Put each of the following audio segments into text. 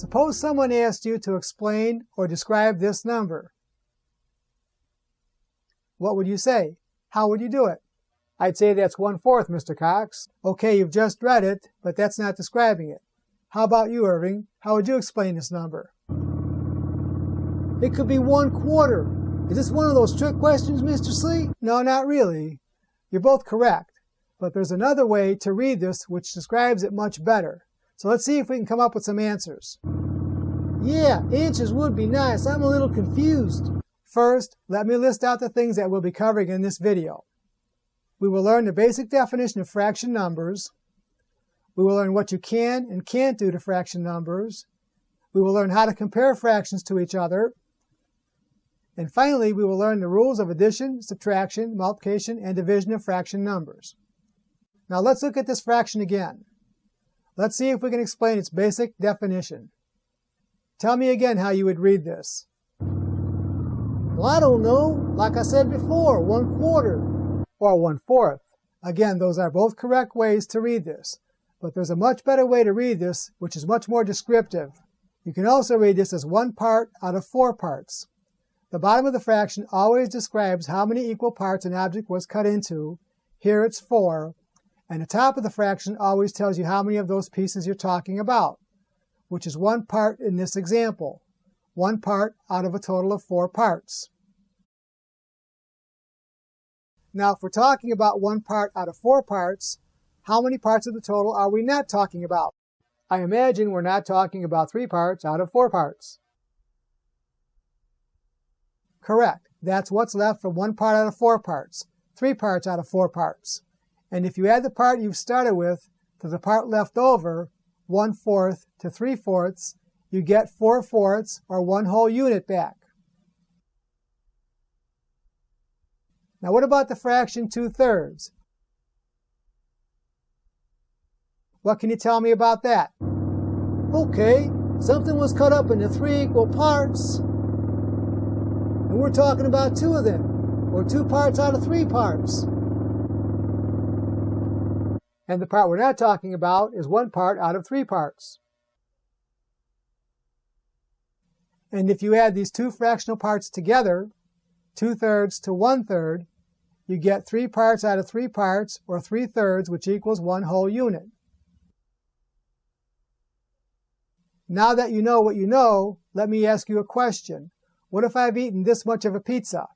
Suppose someone asked you to explain or describe this number. What would you say? How would you do it? I'd say that's 1/4, Mr. Cox. Okay, you've just read it, but that's not describing it. How about you, Irving? How would you explain this number? It could be 1/4. Is this one of those trick questions, Mr. C? No, not really. You're both correct, but there's another way to read this which describes it much better. So let's see if we can come up with some answers. Yeah, answers would be nice. I'm a little confused. First, let me list out the things that we'll be covering in this video. We will learn the basic definition of fraction numbers. We will learn what you can and can't do to fraction numbers. We will learn how to compare fractions to each other. And finally, we will learn the rules of addition, subtraction, multiplication, and division of fraction numbers. Now let's look at this fraction again. Let's see if we can explain its basic definition. Tell me again how you would read this. Well, I don't know. Like I said before, 1/4. Or 1/4. Again, those are both correct ways to read this. But there's a much better way to read this, which is much more descriptive. You can also read this as 1 part out of 4 parts. The bottom of the fraction always describes how many equal parts an object was cut into. Here it's 4. And the top of the fraction always tells you how many of those pieces you're talking about, which is 1 part in this example. 1 part out of a total of 4 parts. Now, if we're talking about 1 part out of 4 parts, how many parts of the total are we not talking about? I imagine we're not talking about 3 parts out of 4 parts. Correct. That's what's left from 1 part out of 4 parts, 3 parts out of 4 parts. And if you add the part you've started with to the part left over, 1/4 to 3/4, you get 4/4 or 1 whole unit back. Now what about the fraction 2/3? What can you tell me about that? Okay, something was cut up into 3 equal parts, and we're talking about 2 of them, or 2 parts out of 3 parts. And the part we're not talking about is 1 part out of 3 parts. And if you add these 2 fractional parts together, 2/3 to 1/3, you get 3 parts out of 3 parts, or 3/3, which equals 1 whole unit. Now that you know what you know, let me ask you a question. What if I've eaten this much of a pizza?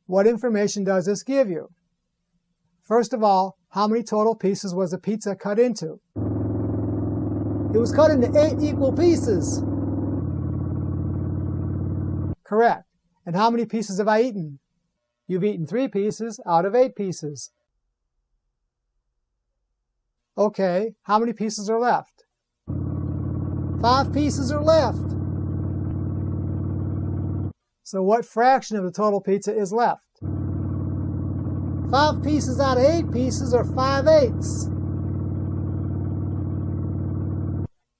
What information does this give you? First of all, how many total pieces was the pizza cut into? It was cut into 8 equal pieces. Correct. And how many pieces have I eaten? You've eaten 3 pieces out of 8 pieces. Okay, how many pieces are left? 5 pieces are left. So what fraction of the total pizza is left? 5 pieces out of 8 pieces are 5/8.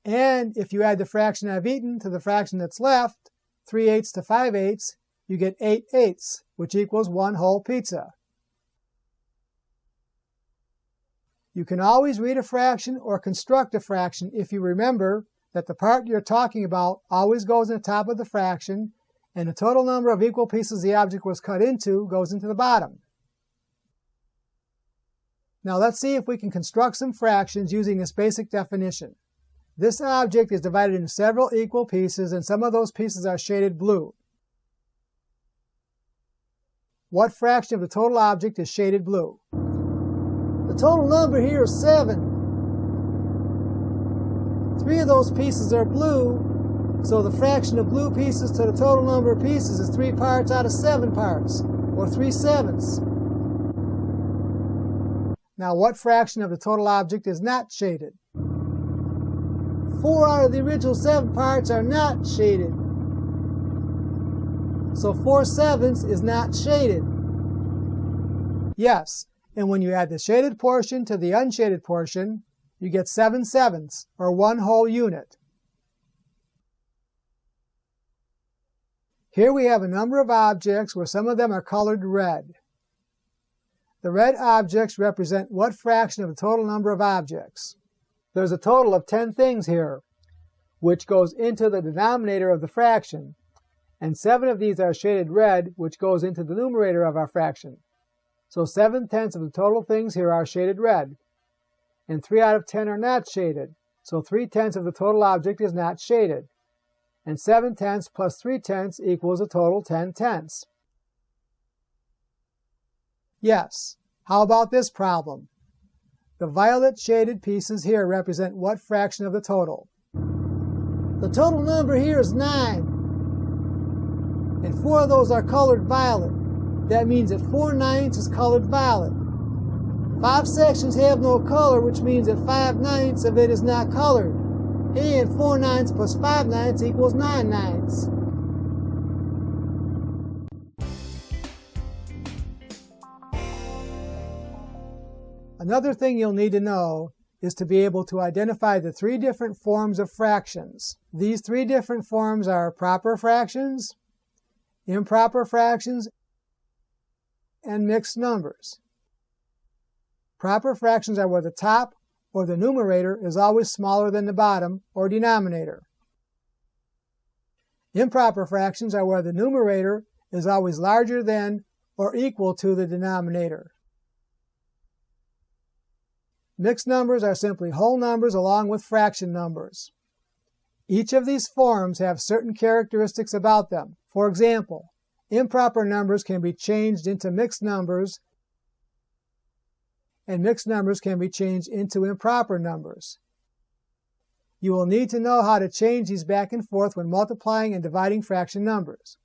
And if you add the fraction I've eaten to the fraction that's left, 3/8 to 5/8, you get 8/8, which equals 1 whole pizza. You can always read a fraction or construct a fraction if you remember that the part you're talking about always goes in the top of the fraction, and the total number of equal pieces the object was cut into goes into the bottom. Now let's see if we can construct some fractions using this basic definition. This object is divided into several equal pieces, and some of those pieces are shaded blue. What fraction of the total object is shaded blue? The total number here is 7. 3 of those pieces are blue, so the fraction of blue pieces to the total number of pieces is 3 parts out of 7 parts, or 3/7. Now what fraction of the total object is not shaded? 4 out of the original 7 parts are not shaded. So 4/7 is not shaded. Yes, and when you add the shaded portion to the unshaded portion, you get 7/7, or 1 whole unit. Here we have a number of objects where some of them are colored red. The red objects represent what fraction of the total number of objects? There's a total of 10 things here. which goes into the denominator of the fraction, and 7 of these are shaded red, which goes into the numerator of our fraction. So 7/10 of the total things here are shaded red, and 3 out of 10 are not shaded, so 3/10 of the total object is not shaded, and 7/10 plus 3/10 equals a total 10/10. Yes, how about this problem? The violet shaded pieces here represent what fraction of the total? The total number here is 9, and 4 of those are colored violet. That means that 4/9 is colored violet. 5 sections have no color, which means that 5/9 of it is not colored. And 4/9 plus 5/9 equals 9/9. Another thing you'll need to know is to be able to identify the 3 different forms of fractions. These 3 different forms are proper fractions, improper fractions, and mixed numbers. Proper fractions are where the top or the numerator is always smaller than the bottom or denominator. Improper fractions are where the numerator is always larger than or equal to the denominator. Mixed numbers are simply whole numbers along with fraction numbers. Each of these forms have certain characteristics about them. For example, improper numbers can be changed into mixed numbers, and mixed numbers can be changed into improper numbers. You will need to know how to change these back and forth when multiplying and dividing fraction numbers.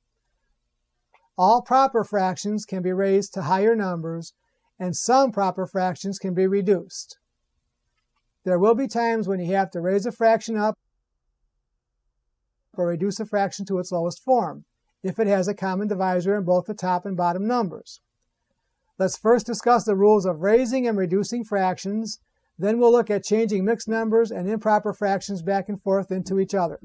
All proper fractions can be raised to higher numbers, and some proper fractions can be reduced. There will be times when you have to raise a fraction up or reduce a fraction to its lowest form, if it has a common divisor in both the top and bottom numbers. Let's first discuss the rules of raising and reducing fractions, then we'll look at changing mixed numbers and improper fractions back and forth into each other.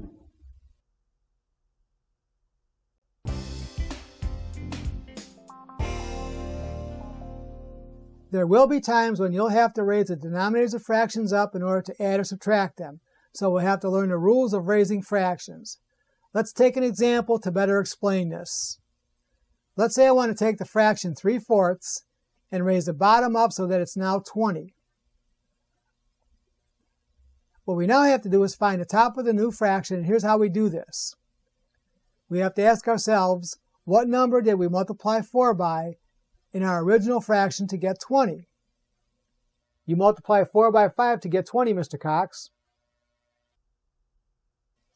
There will be times when you'll have to raise the denominators of fractions up in order to add or subtract them, so we'll have to learn the rules of raising fractions. Let's take an example to better explain this. Let's say I want to take the fraction 3/4 and raise the bottom up so that it's now 20. What we now have to do is find the top of the new fraction, and here's how we do this. We have to ask ourselves, what number did we multiply 4 by in our original fraction to get 20? You multiply 4 by 5 to get 20, Mr. Cox.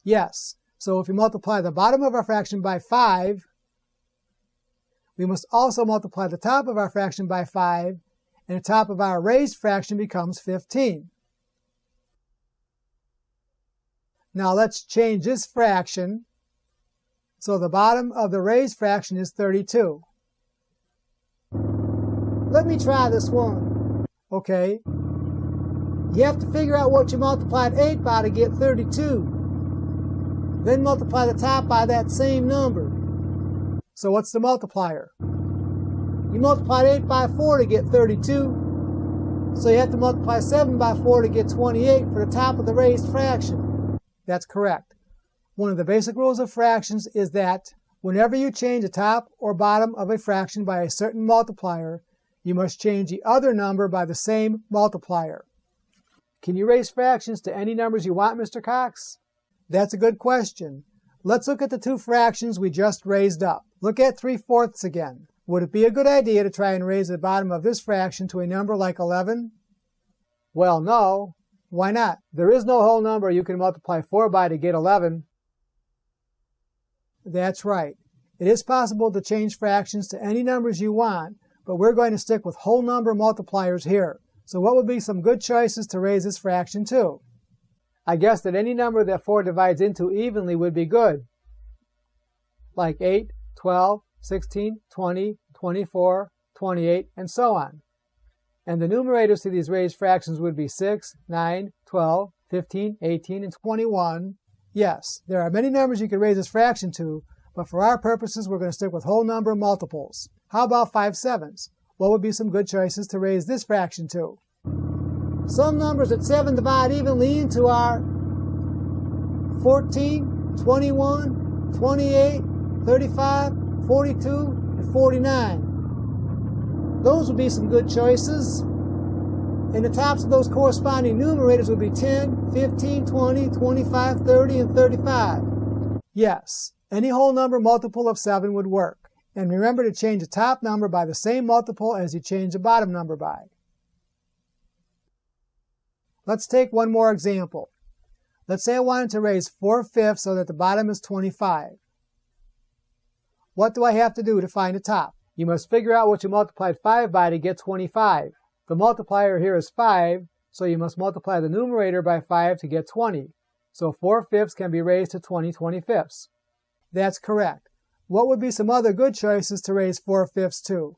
Yes, so if we multiply the bottom of our fraction by 5, we must also multiply the top of our fraction by 5, and the top of our raised fraction becomes 15. Now let's change this fraction so the bottom of the raised fraction is 32. Let me try this one. Okay. You have to figure out what you multiplied 8 by to get 32. Then multiply the top by that same number. So what's the multiplier? You multiplied 8 by 4 to get 32. So you have to multiply 7 by 4 to get 28 for the top of the raised fraction. That's correct. One of the basic rules of fractions is that whenever you change the top or bottom of a fraction by a certain multiplier, you must change the other number by the same multiplier. Can you raise fractions to any numbers you want, Mr. Cox? That's a good question. Let's look at the 2 fractions we just raised up. Look at 3/4 again. Would it be a good idea to try and raise the bottom of this fraction to a number like 11? Well, no. Why not? There is no whole number you can multiply 4 by to get 11. That's right. It is possible to change fractions to any numbers you want, but we're going to stick with whole number multipliers here. So what would be some good choices to raise this fraction to? I guess that any number that 4 divides into evenly would be good, like 8, 12, 16, 20, 24, 28, and so on. And the numerators to these raised fractions would be 6, 9, 12, 15, 18, and 21. Yes, there are many numbers you can raise this fraction to, but for our purposes we're going to stick with whole number multiples. How about 5/7? What would be some good choices to raise this fraction to? Some numbers that 7 divide evenly into are 14, 21, 28, 35, 42, and 49. Those would be some good choices. And the tops of those corresponding numerators would be 10, 15, 20, 25, 30, and 35. Yes, any whole number multiple of 7 would work. And remember to change the top number by the same multiple as you change the bottom number by. Let's take one more example. Let's say I wanted to raise 4/5 so that the bottom is 25. What do I have to do to find the top? You must figure out what you multiplied 5 by to get 25. The multiplier here is 5, so you must multiply the numerator by 5 to get 20. So 4/5 can be raised to 20/25. That's correct. What would be some other good choices to raise 4/5 to?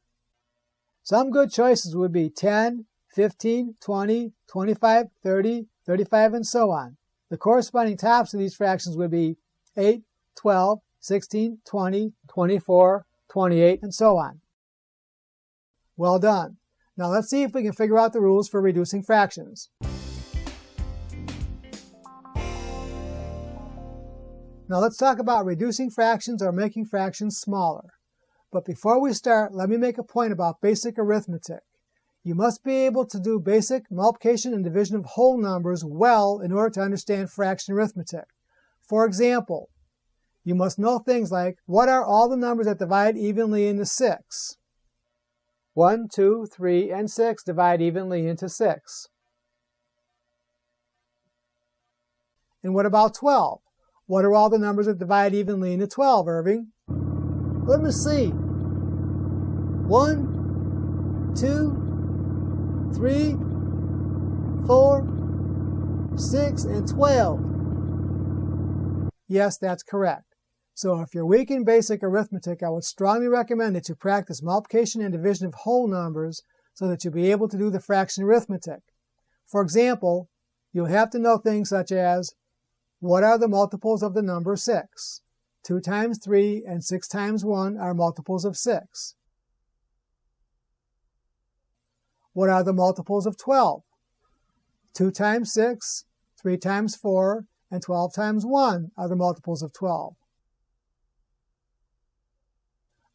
Some good choices would be 10, 15, 20, 25, 30, 35, and so on. The corresponding tops of these fractions would be 8, 12, 16, 20, 24, 28, and so on. Well done. Now let's see if we can figure out the rules for reducing fractions. Now let's talk about reducing fractions or making fractions smaller. But before we start, let me make a point about basic arithmetic. You must be able to do basic multiplication and division of whole numbers well in order to understand fraction arithmetic. For example, you must know things like, what are all the numbers that divide evenly into 6? 1, 2, 3, and 6 divide evenly into 6. And what about 12? What are all the numbers that divide evenly into 12, Irving? Let me see. 1, 2, 3, 4, 6, and 12. Yes, that's correct. So if you're weak in basic arithmetic, I would strongly recommend that you practice multiplication and division of whole numbers so that you'll be able to do the fraction arithmetic. For example, you'll have to know things such as, what are the multiples of the number 6? 2 times 3 and 6 times 1 are multiples of 6. What are the multiples of 12? 2 times 6, 3 times 4, and 12 times 1 are the multiples of 12.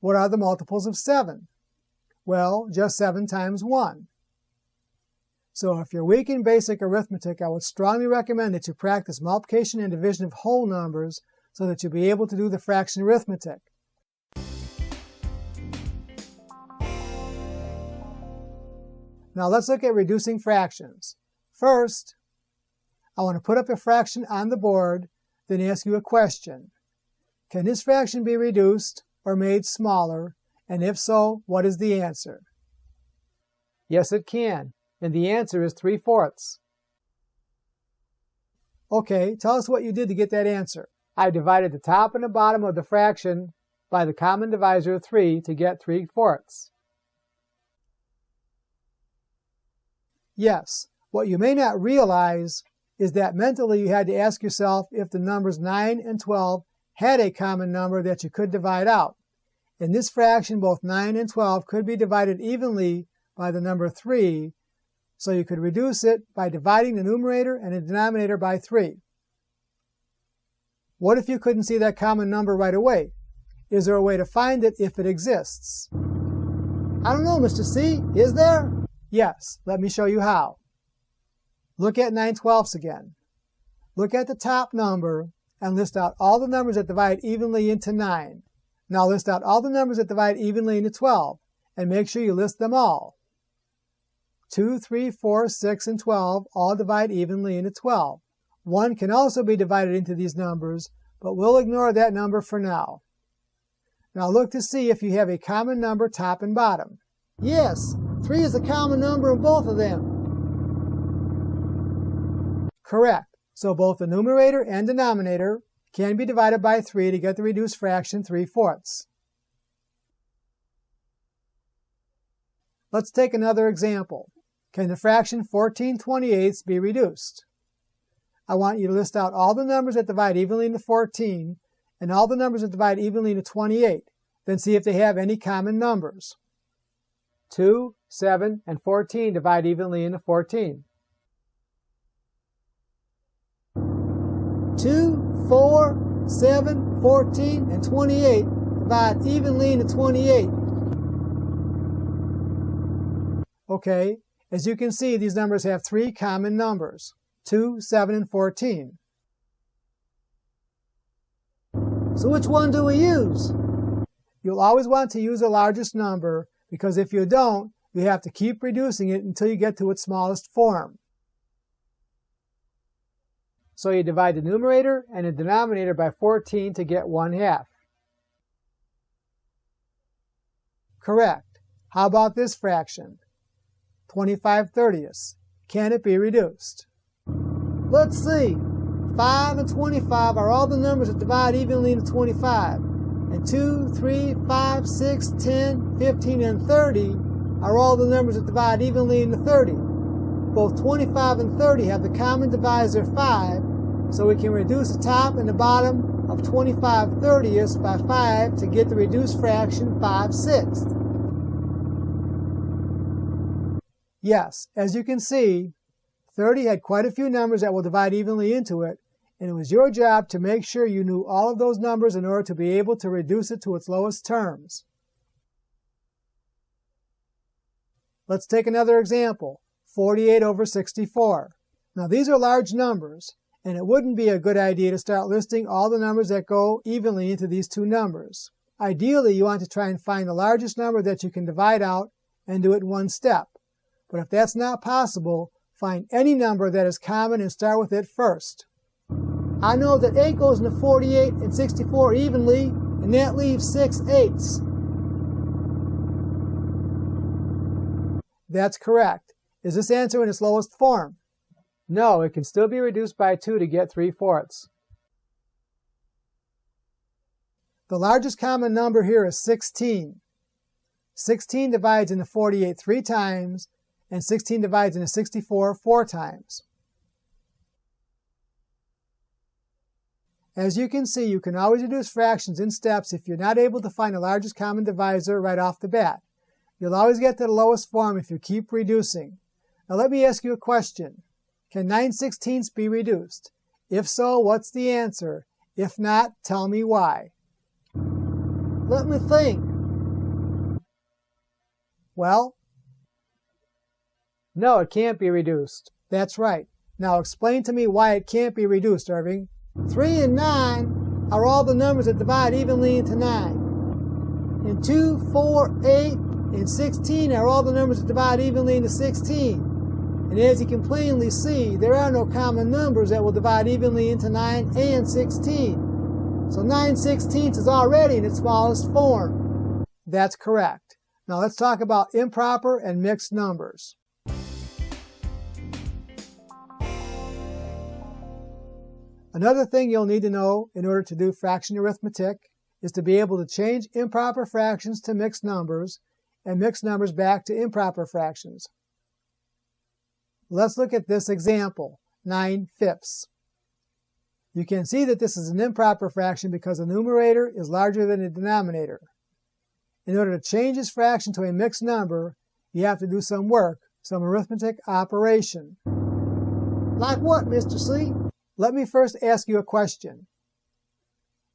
What are the multiples of 7? Well, just 7 times 1. So if you're weak in basic arithmetic, I would strongly recommend that you practice multiplication and division of whole numbers so that you'll be able to do the fraction arithmetic. Now let's look at reducing fractions. First, I want to put up a fraction on the board, then ask you a question. Can this fraction be reduced or made smaller? And if so, what is the answer? Yes, it can. And the answer is 3/4. Okay, tell us what you did to get that answer. I divided the top and the bottom of the fraction by the common divisor of 3 to get 3/4. Yes, what you may not realize is that mentally you had to ask yourself if the numbers 9 and 12 had a common number that you could divide out. In this fraction, both 9 and 12 could be divided evenly by the number 3, so you could reduce it by dividing the numerator and the denominator by 3. What if you couldn't see that common number right away? Is there a way to find it if it exists? I don't know, Mr. C. Is there? Yes, let me show you how. Look at 9/12 again. Look at the top number and list out all the numbers that divide evenly into 9. Now list out all the numbers that divide evenly into 12, and make sure you list them all. 2, 3, 4, 6, and 12 all divide evenly into 12. 1 can also be divided into these numbers, but we'll ignore that number for now. Now look to see if you have a common number top and bottom. Yes, 3 is a common number in both of them. Correct. So both the numerator and denominator can be divided by 3 to get the reduced fraction 3/4. Let's take another example. Can the fraction 14/28 be reduced? I want you to list out all the numbers that divide evenly into 14 and all the numbers that divide evenly into 28. Then see if they have any common numbers. 2, 7, and 14 divide evenly into 14. 2, 4, 7, 14, and 28 divide evenly into 28. Okay, as you can see, these numbers have three common numbers, 2, 7, and 14. So which one do we use? You'll always want to use the largest number, because if you don't, you have to keep reducing it until you get to its smallest form. So you divide the numerator and the denominator by 14 to get 1/2. Correct. How about this fraction? 25/30. Can it be reduced? Let's see. 5 and 25 are all the numbers that divide evenly into 25. And 2, 3, 5, 6, 10, 15, and 30 are all the numbers that divide evenly into 30. Both 25 and 30 have the common divisor 5, so we can reduce the top and the bottom of 25/30 by 5 to get the reduced fraction 5/6. Yes, as you can see, 30 had quite a few numbers that will divide evenly into it, and it was your job to make sure you knew all of those numbers in order to be able to reduce it to its lowest terms. Let's take another example, 48/64. Now these are large numbers, and it wouldn't be a good idea to start listing all the numbers that go evenly into these two numbers. Ideally, you want to try and find the largest number that you can divide out and do it in one step. But if that's not possible, find any number that is common and start with it first. I know that 8 goes into 48 and 64 evenly, and that leaves 6/8. That's correct. Is this answer in its lowest form? No, it can still be reduced by 2 to get 3/4. The largest common number here is 16. 16 divides into 48 3 times, and 16 divides into 64 4 times. As you can see, you can always reduce fractions in steps if you're not able to find the largest common divisor right off the bat. You'll always get to the lowest form if you keep reducing. Now let me ask you a question. Can 9/16 be reduced? If so, what's the answer? If not, tell me why. Let me think. Well, no, it can't be reduced. That's right. Now explain to me why it can't be reduced, Irving. 3 and 9 are all the numbers that divide evenly into 9. And 2, 4, 8, and 16 are all the numbers that divide evenly into 16. And as you can plainly see, there are no common numbers that will divide evenly into 9 and 16. So 9/16 is already in its smallest form. That's correct. Now let's talk about improper and mixed numbers. Another thing you'll need to know in order to do fraction arithmetic is to be able to change improper fractions to mixed numbers and mixed numbers back to improper fractions. Let's look at this example, 9/5. You can see that this is an improper fraction because the numerator is larger than the denominator. In order to change this fraction to a mixed number, you have to do some work, some arithmetic operation. Like what, Mr. C? Let me first ask you a question.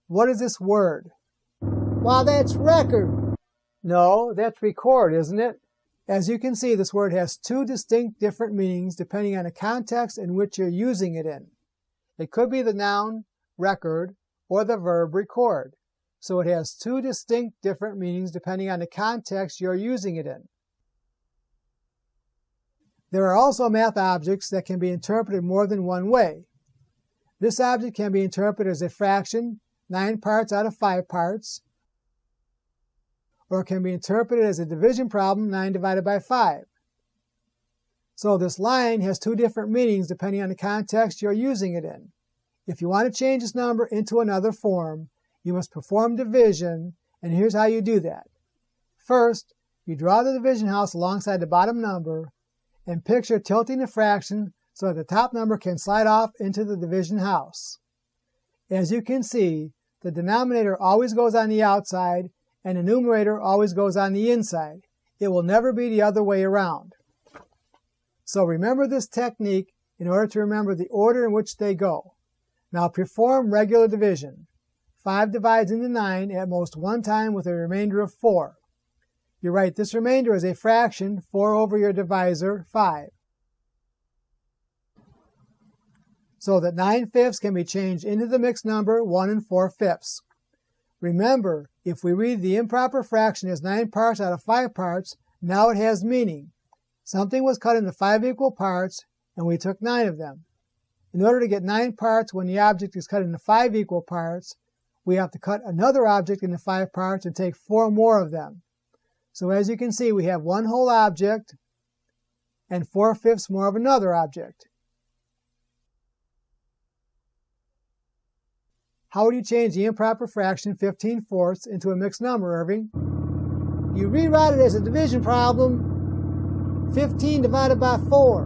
What is this word? Why, that's record. No, that's record, isn't it? As you can see, this word has two distinct different meanings depending on the context in which you're using it in. It could be the noun record or the verb record. So it has two distinct different meanings depending on the context you're using it in. There are also math objects that can be interpreted more than one way. This object can be interpreted as a fraction, 9 parts out of 5 parts, or it can be interpreted as a division problem, 9 divided by 5. So this line has two different meanings depending on the context you're using it in. If you want to change this number into another form, you must perform division, and here's how you do that. First, you draw the division house alongside the bottom number, and picture tilting the fraction so that the top number can slide off into the division house. As you can see, the denominator always goes on the outside, and the numerator always goes on the inside. It will never be the other way around. So remember this technique in order to remember the order in which they go. Now perform regular division. 5 divides into 9 at most one time with a remainder of 4. You write this remainder as a fraction, 4 over your divisor, 5. So that 9/5 can be changed into the mixed number 1 4/5. Remember, if we read the improper fraction as 9 parts out of 5 parts, now it has meaning. Something was cut into 5 equal parts, and we took 9 of them. In order to get 9 parts when the object is cut into 5 equal parts, we have to cut another object into 5 parts and take 4 more of them. So as you can see, we have one whole object and 4/5 more of another object. How would you change the improper fraction 15/4 into a mixed number, Irving? You rewrite it as a division problem, 15 divided by 4.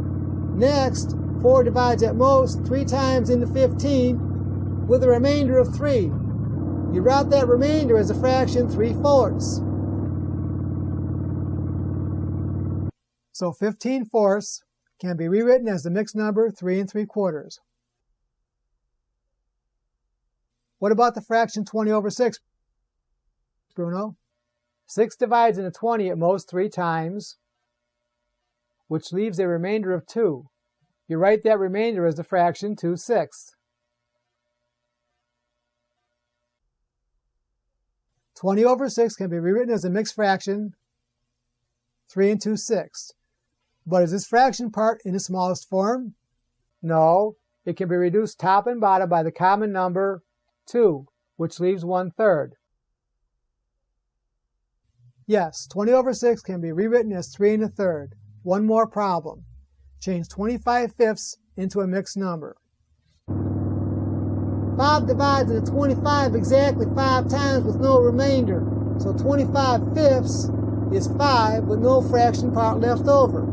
Next, 4 divides at most 3 times into 15 with a remainder of 3. You write that remainder as a fraction 3/4. So 15/4 can be rewritten as the mixed number 3 3/4. What about the fraction 20/6, Bruno? 6 divides into 20 at most 3 times, which leaves a remainder of 2. You write that remainder as the fraction 2/6. 20/6 can be rewritten as a mixed fraction 3 2/6. But is this fraction part in the smallest form? No, it can be reduced top and bottom by the common number 2, which leaves 1/3. Yes, 20/6 can be rewritten as 3 1/3. One more problem. Change 25/5 into a mixed number. 5 divides into 25 exactly 5 times with no remainder. So 25/5 is 5 with no fraction part left over.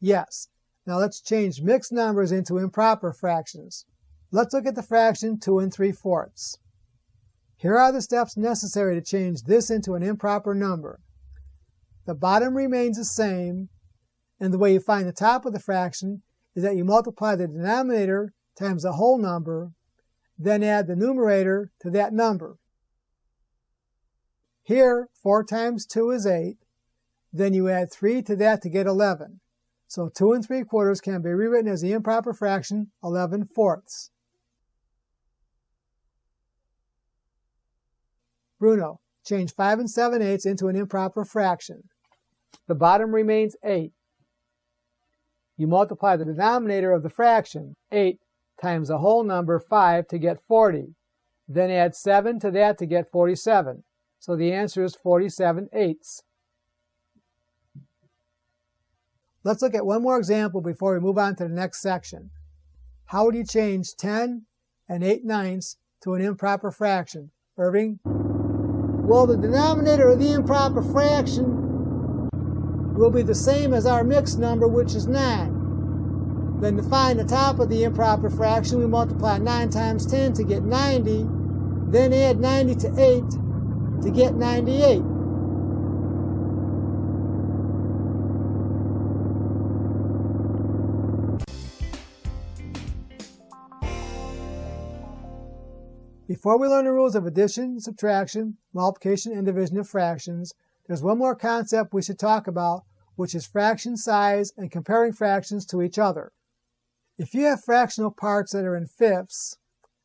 Yes. Now let's change mixed numbers into improper fractions. Let's look at the fraction 2 3/4. Here are the steps necessary to change this into an improper number. The bottom remains the same, and the way you find the top of the fraction is that you multiply the denominator times the whole number, then add the numerator to that number. Here, 4 times 2 is 8, then you add 3 to that to get 11. So 2 3/4 can be rewritten as the improper fraction 11/4. Bruno, change 5 7/8 into an improper fraction. The bottom remains 8. You multiply the denominator of the fraction, 8, times the whole number, 5, to get 40. Then add 7 to that to get 47. So the answer is 47/8. Let's look at one more example before we move on to the next section. How would you change 10 and 8/9 to an improper fraction? Irving? Well, the denominator of the improper fraction will be the same as our mixed number, which is 9. Then to find the top of the improper fraction, we multiply 9 times 10 to get 90, then add 90 to 8 to get 98. Before we learn the rules of addition, subtraction, multiplication, and division of fractions, there's one more concept we should talk about, which is fraction size and comparing fractions to each other. If you have fractional parts that are in fifths,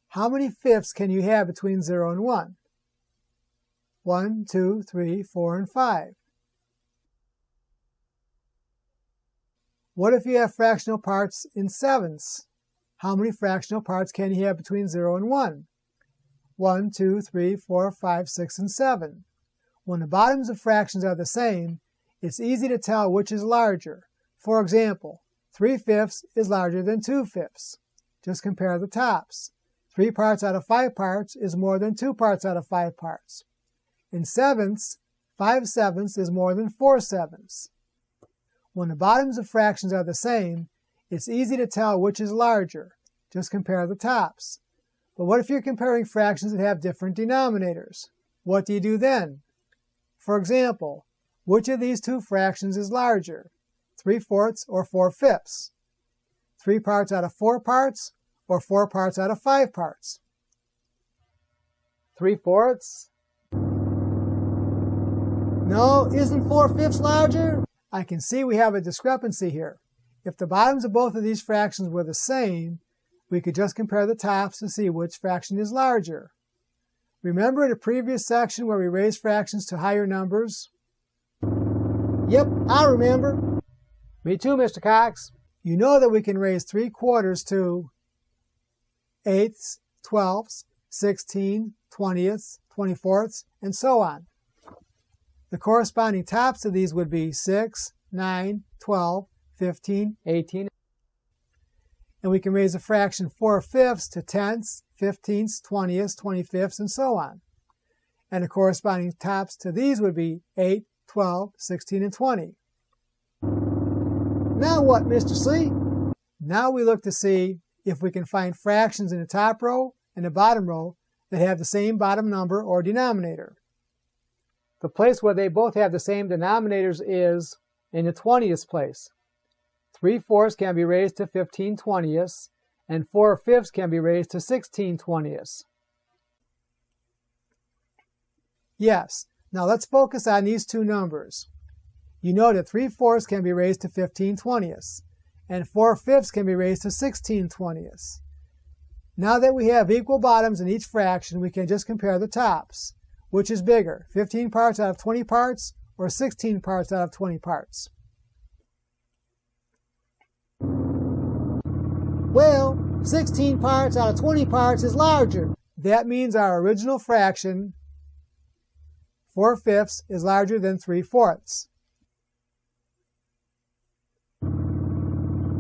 how many fifths can you have between 0 and 1? 1, 2, 3, 4, and 5. What if you have fractional parts in sevenths? How many fractional parts can you have between 0 and 1? 1, 2, 3, 4, 5, 6, and 7. When the bottoms of fractions are the same, it's easy to tell which is larger. For example, 3/5 is larger than 2/5. Just compare the tops. 3 parts out of 5 parts is more than 2 parts out of 5 parts. In sevenths, 5/7 is more than 4/7. When the bottoms of fractions are the same, it's easy to tell which is larger. Just compare the tops. But what if you're comparing fractions that have different denominators? What do you do then? For example, which of these two fractions is larger, 3/4 or 4/5? 3 parts out of 4 parts, or 4 parts out of 5 parts? 3/4? No, isn't 4/5 larger? I can see we have a discrepancy here. If the bottoms of both of these fractions were the same, we could just compare the tops to see which fraction is larger. Remember in a previous section where we raised fractions to higher numbers? Yep, I remember. Me too, Mr. Cox. You know that we can raise 3/4 to 8ths, 12ths, 16, 20ths, 24ths, and so on. The corresponding tops of these would be 6, 9, 12, 15, 18. And we can raise a fraction 4/5 to 10ths, 15ths, 20ths, 25ths, and so on. And the corresponding tops to these would be 8, 12, 16, and 20. Now what, Mr. C? Now we look to see if we can find fractions in the top row and the bottom row that have the same bottom number or denominator. The place where they both have the same denominators is in the 20th place. 3/4 can be raised to 15/20, and 4/5 can be raised to 16/20. Yes, now let's focus on these two numbers. You know that 3/4 can be raised to 15/20, and 4/5 can be raised to 16/20. Now that we have equal bottoms in each fraction, we can just compare the tops. Which is bigger, 15 parts out of 20 parts or 16 parts out of 20 parts? Well, 16 parts out of 20 parts is larger. That means our original fraction, 4/5, is larger than 3/4.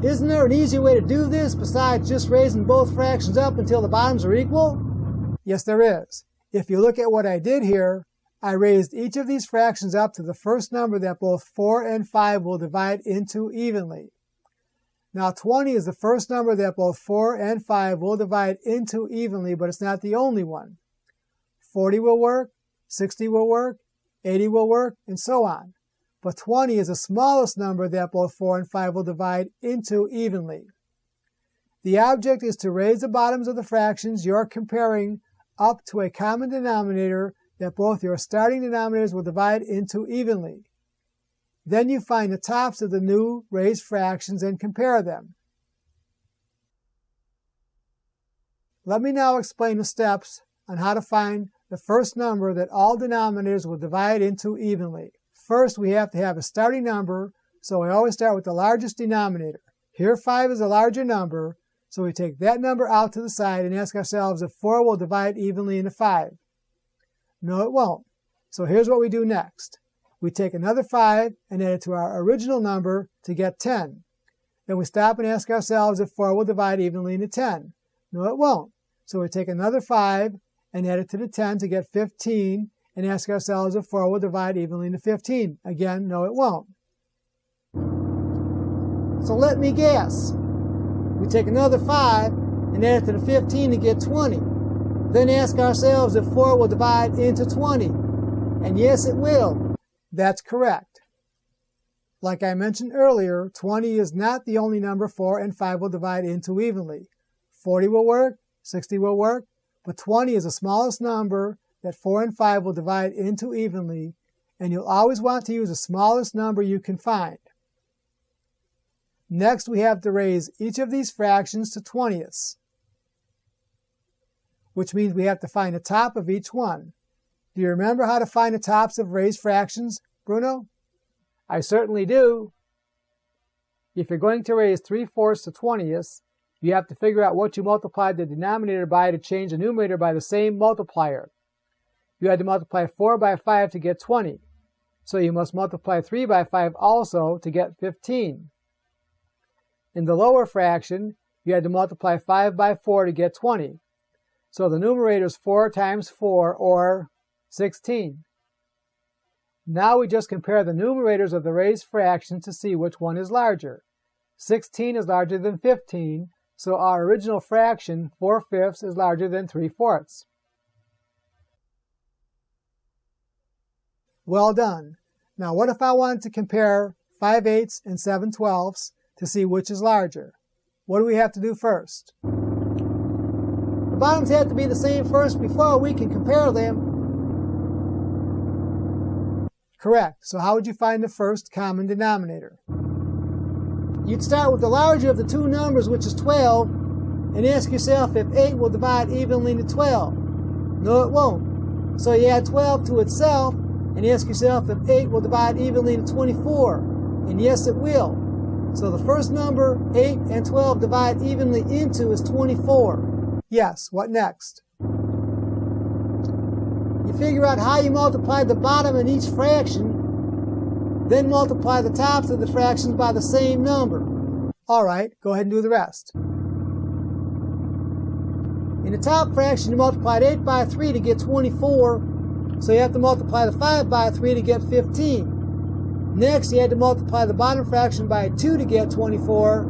Isn't there an easier way to do this besides just raising both fractions up until the bottoms are equal? Yes, there is. If you look at what I did here, I raised each of these fractions up to the first number that both 4 and 5 will divide into evenly. Now 20 is the first number that both 4 and 5 will divide into evenly, but it's not the only one. 40 will work, 60 will work, 80 will work, and so on. But 20 is the smallest number that both 4 and 5 will divide into evenly. The object is to raise the bottoms of the fractions you're comparing up to a common denominator that both your starting denominators will divide into evenly. Then you find the tops of the new raised fractions and compare them. Let me now explain the steps on how to find the first number that all denominators will divide into evenly. First, we have to have a starting number, so we always start with the largest denominator. Here 5 is a larger number, so we take that number out to the side and ask ourselves if 4 will divide evenly into 5. No, it won't. So here's what we do next. We take another 5 and add it to our original number to get 10. Then we stop and ask ourselves if 4 will divide evenly into 10. No, it won't. So we take another 5 and add it to the 10 to get 15 and ask ourselves if 4 will divide evenly into 15. Again, no, it won't. So let me guess. We take another 5 and add it to the 15 to get 20. Then ask ourselves if 4 will divide into 20. And yes, it will. That's correct. Like I mentioned earlier, 20 is not the only number 4 and 5 will divide into evenly. 40 will work, 60 will work, but 20 is the smallest number that 4 and 5 will divide into evenly, and you'll always want to use the smallest number you can find. Next, we have to raise each of these fractions to 20ths, which means we have to find the top of each one. Do you remember how to find the tops of raised fractions, Bruno? I certainly do. If you're going to raise 3/4 to 20ths, you have to figure out what you multiplied the denominator by to change the numerator by the same multiplier. You had to multiply 4 by 5 to get 20, so you must multiply 3 by 5 also to get 15. In the lower fraction, you had to multiply 5 by 4 to get 20, so the numerator is 4 times 4, or 16. Now we just compare the numerators of the raised fractions to see which one is larger. 16 is larger than 15, so our original fraction, 4/5, is larger than 3/4. Well done. Now what if I wanted to compare 5/8 and 7/12 to see which is larger? What do we have to do first? The bottoms have to be the same first before we can compare them. Correct. So how would you find the first common denominator? You'd start with the larger of the two numbers, which is 12, and ask yourself if 8 will divide evenly into 12. No, it won't. So you add 12 to itself and ask yourself if 8 will divide evenly into 24. And yes, it will. So the first number 8 and 12 divide evenly into is 24. Yes, what next? You figure out how you multiply the bottom in each fraction, then multiply the tops of the fractions by the same number. All right, go ahead and do the rest. In the top fraction, you multiplied 8 by 3 to get 24, so you have to multiply the 5 by 3 to get 15. Next, you had to multiply the bottom fraction by 2 to get 24,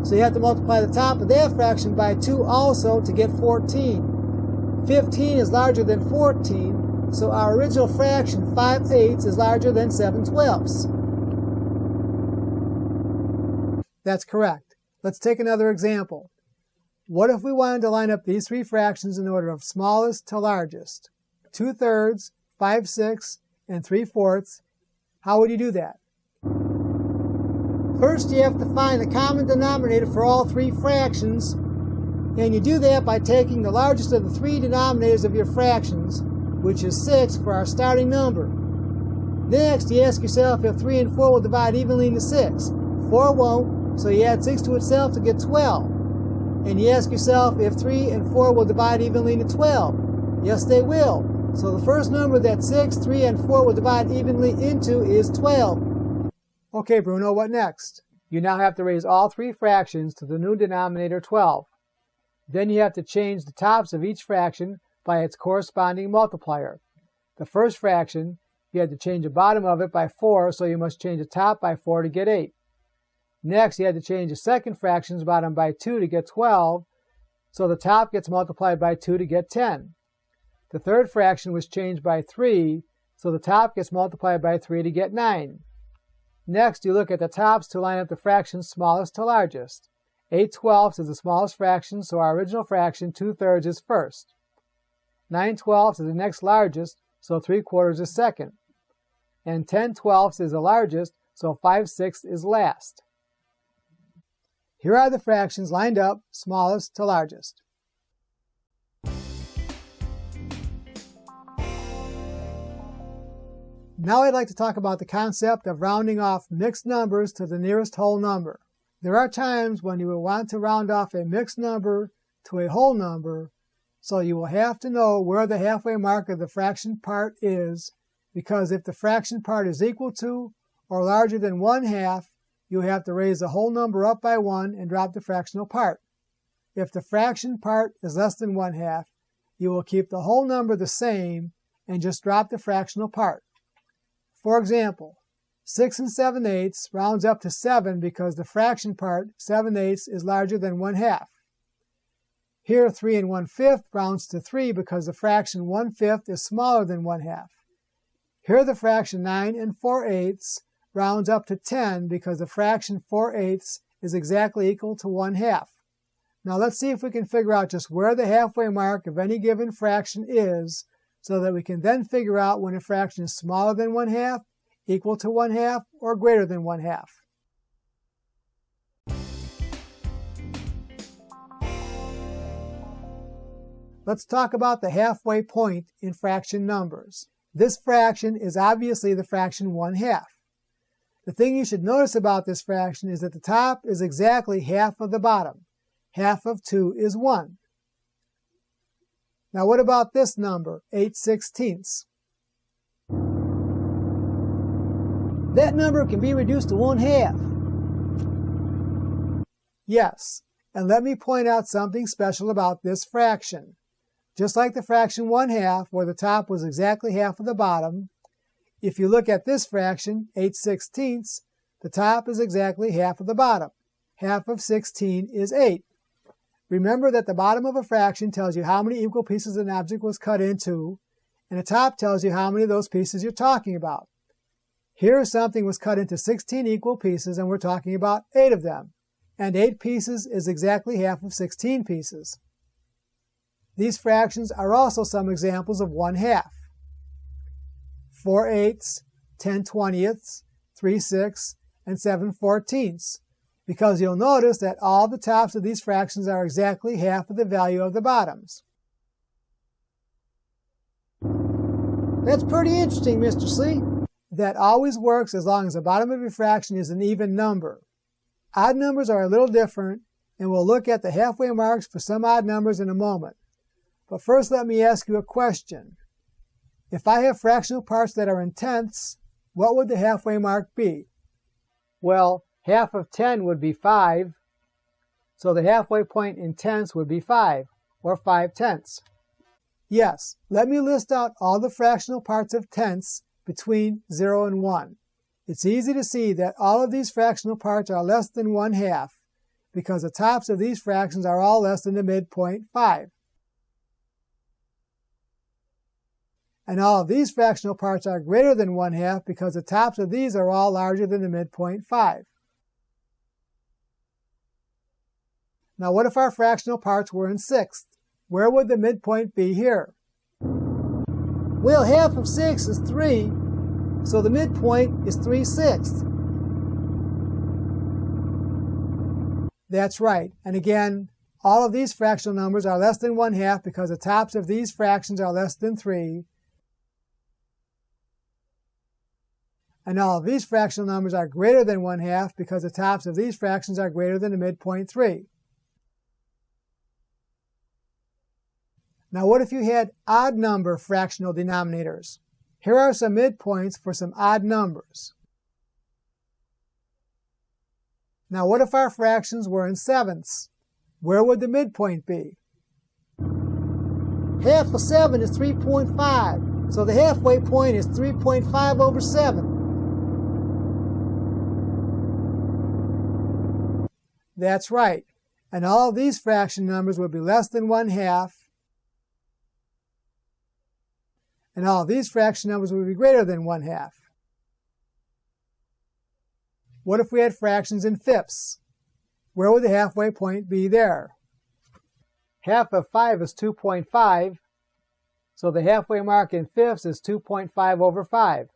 so you have to multiply the top of that fraction by 2 also to get 14. 15 is larger than 14, so our original fraction, 5/8, is larger than 7/12. That's correct. Let's take another example. What if we wanted to line up these three fractions in order of smallest to largest? 2/3, 5/6, and 3/4. How would you do that? First, you have to find the common denominator for all three fractions, and you do that by taking the largest of the three denominators of your fractions, which is 6 for our starting number. Next, you ask yourself if 3 and 4 will divide evenly into 6. 4 won't, so you add 6 to itself to get 12. And you ask yourself if 3 and 4 will divide evenly into 12. Yes, they will. So the first number that 6, 3, and 4 will divide evenly into is 12. Okay, Bruno, what next? You now have to raise all three fractions to the new denominator 12. Then you have to change the tops of each fraction by its corresponding multiplier. The first fraction, you had to change the bottom of it by 4, so you must change the top by 4 to get 8. Next, you had to change the second fraction's bottom by 2 to get 12, so the top gets multiplied by 2 to get 10. The third fraction was changed by 3, so the top gets multiplied by 3 to get 9. Next, you look at the tops to line up the fractions smallest to largest. 8/12 is the smallest fraction, so our original fraction, 2/3, is first. 9/12 is the next largest, so 3/4 is second. And 10/12 is the largest, so 5/6 is last. Here are the fractions lined up, smallest to largest. Now I'd like to talk about the concept of rounding off mixed numbers to the nearest whole number. There are times when you will want to round off a mixed number to a whole number, so you will have to know where the halfway mark of the fraction part is, because if the fraction part is equal to or larger than 1/2, you have to raise the whole number up by 1 and drop the fractional part. If the fraction part is less than 1/2, you will keep the whole number the same and just drop the fractional part. For example, 6 7/8 rounds up to 7 because the fraction part, 7/8, is larger than 1/2. Here, 3 1/5 rounds to 3 because the fraction 1/5 is smaller than 1/2. Here, the fraction 9 4/8 rounds up to 10 because the fraction 4/8 is exactly equal to 1/2. Now let's see if we can figure out just where the halfway mark of any given fraction is, so that we can then figure out when a fraction is smaller than 1/2, equal to 1/2, or greater than 1/2. Let's talk about the halfway point in fraction numbers. This fraction is obviously the fraction 1/2. The thing you should notice about this fraction is that the top is exactly half of the bottom. Half of 2 is 1. Now what about this number, 8/16? That number can be reduced to 1/2. Yes, and let me point out something special about this fraction. Just like the fraction 1/2, where the top was exactly half of the bottom, if you look at this fraction, 8/16, the top is exactly half of the bottom. Half of 16 is 8. Remember that the bottom of a fraction tells you how many equal pieces an object was cut into, and the top tells you how many of those pieces you're talking about. Here something was cut into 16 equal pieces, and we're talking about 8 of them. and 8 pieces is exactly half of 16 pieces. These fractions are also some examples of 1/2. 4/8, 10/20, 3/6, and 7/14, because you'll notice that all the tops of these fractions are exactly half of the value of the bottoms. That's pretty interesting, Mr. C. That always works as long as the bottom of your fraction is an even number. Odd numbers are a little different, and we'll look at the halfway marks for some odd numbers in a moment. But first let me ask you a question. If I have fractional parts that are in tenths, what would the halfway mark be? Well, half of 10 would be 5, so the halfway point in tenths would be 5, or 5/10. Yes, let me list out all the fractional parts of tenths between 0 and 1. It's easy to see that all of these fractional parts are less than 1/2, because the tops of these fractions are all less than the midpoint 5. And all of these fractional parts are greater than 1/2 because the tops of these are all larger than the midpoint 5. Now what if our fractional parts were in sixths? Where would the midpoint be here? Well, half of 6 is 3, so the midpoint is 3/6. That's right. And again, all of these fractional numbers are less than 1/2 because the tops of these fractions are less than 3. And all of these fractional numbers are greater than 1/2 because the tops of these fractions are greater than the midpoint 3. Now what if you had odd number fractional denominators? Here are some midpoints for some odd numbers. Now what if our fractions were in sevenths? Where would the midpoint be? Half of 7 is 3.5, so the halfway point is 3.5 over 7. That's right. And all of these fraction numbers would be less than 1/2. And all of these fraction numbers would be greater than 1/2. What if we had fractions in fifths? Where would the halfway point be there? Half of 5 is 2.5, so the halfway mark in fifths is 2.5 over 5.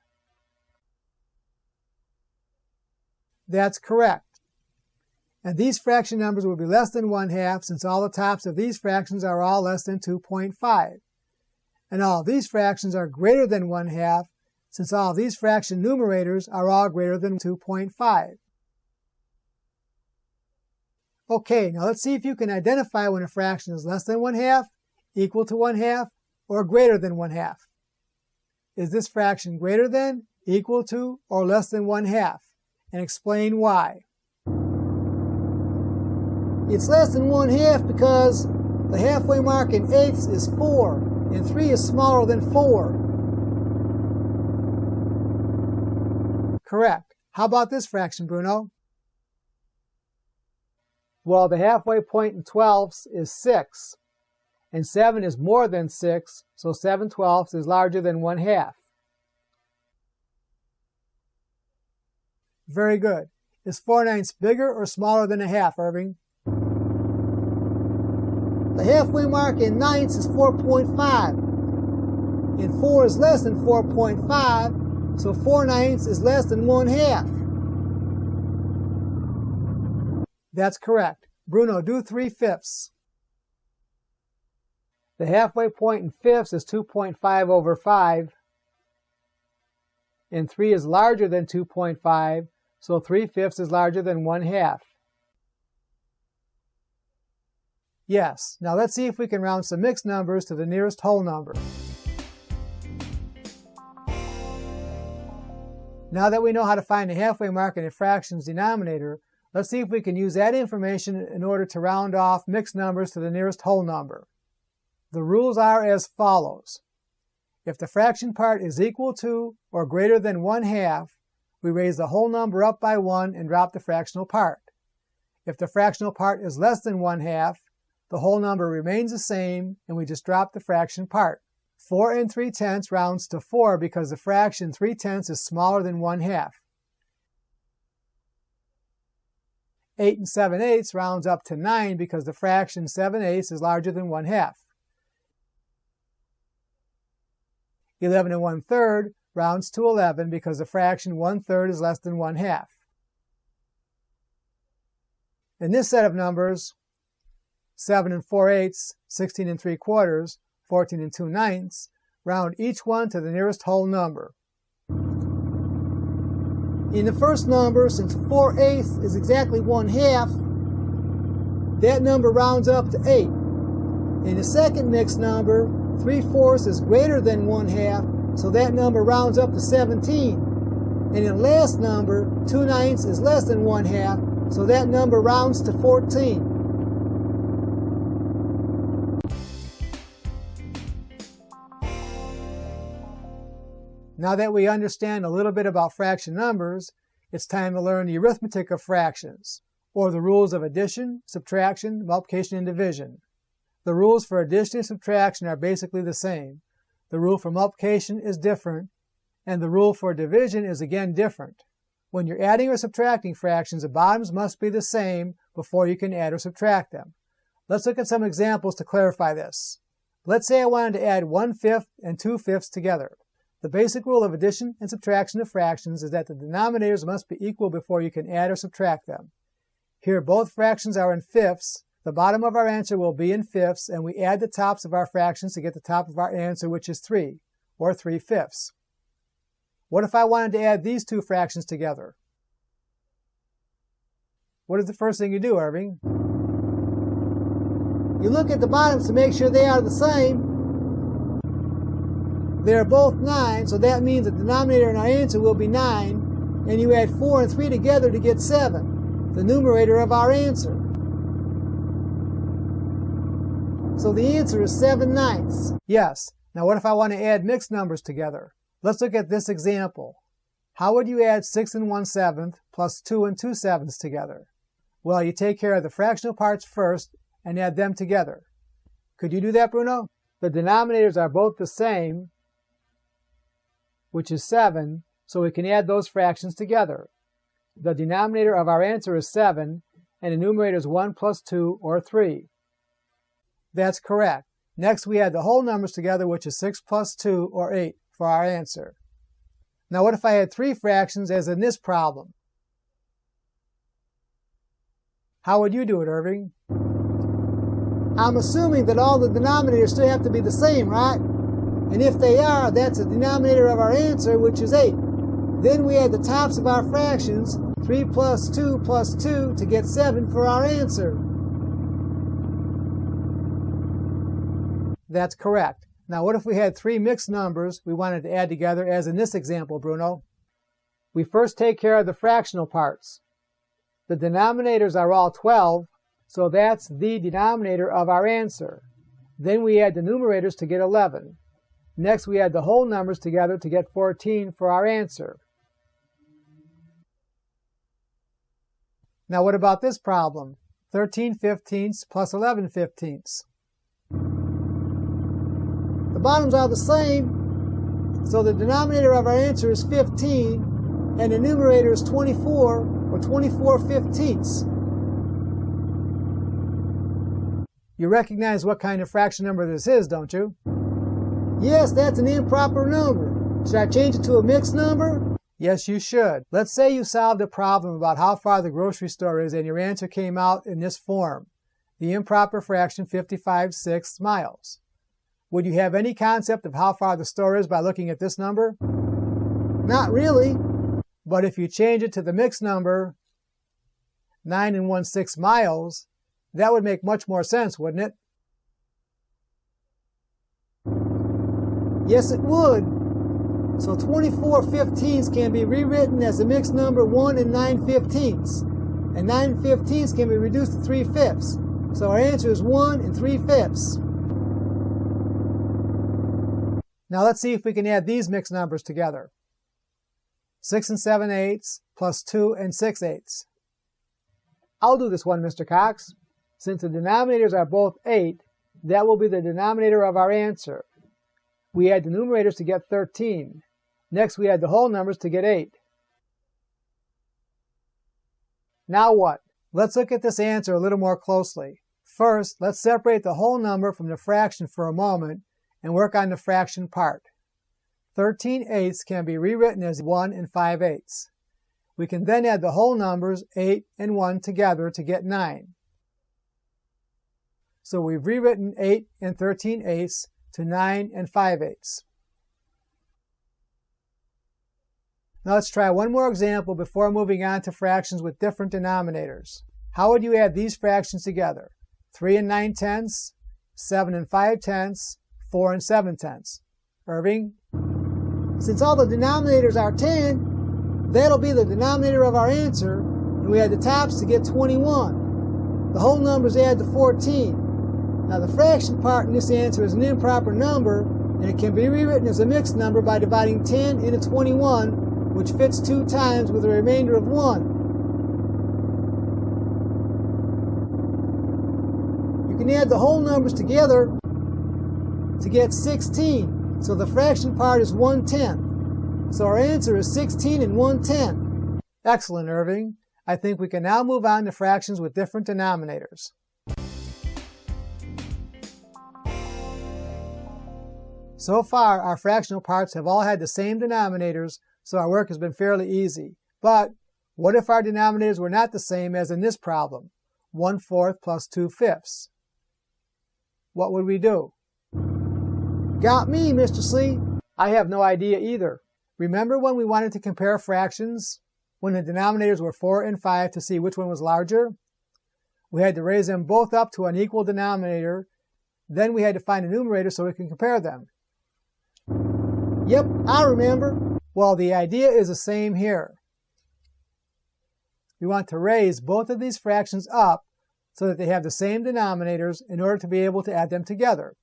That's correct. And these fraction numbers would be less than 1/2 since all the tops of these fractions are all less than 2.5. And all of these fractions are greater than 1/2 since all of these fraction numerators are all greater than 2.5. Okay, now let's see if you can identify when a fraction is less than 1/2, equal to 1/2, or greater than 1/2. Is this fraction greater than, equal to, or less than 1/2? And explain why. It's less than 1/2 because the halfway mark in eighths is 4, and 3 is smaller than 4. Correct. How about this fraction, Bruno? Well, the halfway point in twelfths is 6, and 7 is more than 6, so 7/12 is larger than 1/2. Very good. Is 4/9 bigger or smaller than 1/2, Irving? The halfway mark in ninths is 4.5, and 4 is less than 4.5, so 4/9 is less than 1/2. That's correct. Bruno, do 3/5. The halfway point in fifths is 2.5 over 5, and 3 is larger than 2.5, so 3/5 is larger than 1/2. Yes. Now let's see if we can round some mixed numbers to the nearest whole number. Now that we know how to find the halfway mark in a fraction's denominator, let's see if we can use that information in order to round off mixed numbers to the nearest whole number. The rules are as follows. If the fraction part is equal to or greater than 1/2, we raise the whole number up by 1 and drop the fractional part. If the fractional part is less than 1/2, the whole number remains the same and we just drop the fraction part. 4 3/10 rounds to 4 because the fraction 3/10 is smaller than 1/2. 8 7/8 rounds up to 9 because the fraction 7/8 is larger than 1/2. 11 1/3 rounds to 11 because the fraction 1/3 is less than 1/2. In this set of numbers, 7 4/8, 16 3/4, 14 2/9, round each one to the nearest whole number. In the first number, since 4/8 is exactly 1/2, that number rounds up to 8. In the second mixed number, 3/4 is greater than 1/2, so that number rounds up to 17. And in the last number, 2/9 is less than 1/2, so that number rounds to 14. Now that we understand a little bit about fraction numbers, it's time to learn the arithmetic of fractions, or the rules of addition, subtraction, multiplication, and division. The rules for addition and subtraction are basically the same. The rule for multiplication is different, and the rule for division is again different. When you're adding or subtracting fractions, the bottoms must be the same before you can add or subtract them. Let's look at some examples to clarify this. Let's say I wanted to add 1/5 and 2/5 together. The basic rule of addition and subtraction of fractions is that the denominators must be equal before you can add or subtract them. Here both fractions are in fifths. The bottom of our answer will be in fifths, and we add the tops of our fractions to get the top of our answer, which is 3, or 3/5. What if I wanted to add these two fractions together? What is the first thing you do, Irving? You look at the bottoms to make sure they are the same. They're both 9, so that means the denominator in our answer will be 9, and you add 4 and 3 together to get 7, the numerator of our answer. So the answer is 7/9. Yes. Now what if I want to add mixed numbers together? Let's look at this example. How would you add 6 1/7 plus 2 2/7 together? Well, you take care of the fractional parts first and add them together. Could you do that, Bruno? The denominators are both the same, which is 7, so we can add those fractions together. The denominator of our answer is 7, and the numerator is 1 plus 2, or 3. That's correct. Next, we add the whole numbers together, which is 6 plus 2, or 8, for our answer. Now, what if I had 3 fractions, as in this problem? How would you do it, Irving? I'm assuming that all the denominators still have to be the same, right? And if they are, that's the denominator of our answer, which is 8. Then we add the tops of our fractions, 3 plus 2 plus 2, to get 7 for our answer. That's correct. Now what if we had 3 mixed numbers we wanted to add together, as in this example, Bruno? We first take care of the fractional parts. The denominators are all 12, so that's the denominator of our answer. Then we add the numerators to get 11. Next, we add the whole numbers together to get 14 for our answer. Now what about this problem? 13/15 plus 11/15. The bottoms are the same, so the denominator of our answer is 15, and the numerator is 24, or 24/15. You recognize what kind of fraction number this is, don't you? Yes, that's an improper number. Should I change it to a mixed number? Yes, you should. Let's say you solved a problem about how far the grocery store is and your answer came out in this form, the improper fraction 55/6 miles. Would you have any concept of how far the store is by looking at this number? Not really. But if you change it to the mixed number, 9 1/6 miles, that would make much more sense, wouldn't it? Yes, it would. So 24/15 can be rewritten as a mixed number 1 and 9/15. And 9/15 can be reduced to 3/5. So our answer is 1 and 3/5. Now let's see if we can add these mixed numbers together. 6 7/8 plus 2 6/8. I'll do this one, Mr. Cox. Since the denominators are both 8, that will be the denominator of our answer. We add the numerators to get 13. Next, we add the whole numbers to get 8. Now what? Let's look at this answer a little more closely. First, let's separate the whole number from the fraction for a moment and work on the fraction part. 13/8 can be rewritten as 1 5/8. We can then add the whole numbers 8 and 1 together to get 9. So we've rewritten 8 13/8 to 9 5/8. Now let's try one more example before moving on to fractions with different denominators. How would you add these fractions together? 3 9/10, 7 5/10, 4 7/10. Irving? Since all the denominators are 10, that'll be the denominator of our answer, and we add the tops to get 21. The whole numbers add to 14. Now the fraction part in this answer is an improper number, and it can be rewritten as a mixed number by dividing 10 into 21, which fits 2 times with a remainder of 1. You can add the whole numbers together to get 16, so the fraction part is 1/10. So our answer is 16 1/10. Excellent, Irving. I think we can now move on to fractions with different denominators. So far, our fractional parts have all had the same denominators, so our work has been fairly easy. But what if our denominators were not the same as in this problem, 1/4 plus 2/5? What would we do? Got me, Mr. C. I have no idea either. Remember when we wanted to compare fractions, when the denominators were 4 and 5 to see which one was larger? We had to raise them both up to an equal denominator. Then we had to find a numerator so we can compare them. Yep, I remember. Well, the idea is the same here. We want to raise both of these fractions up so that they have the same denominators in order to be able to add them together.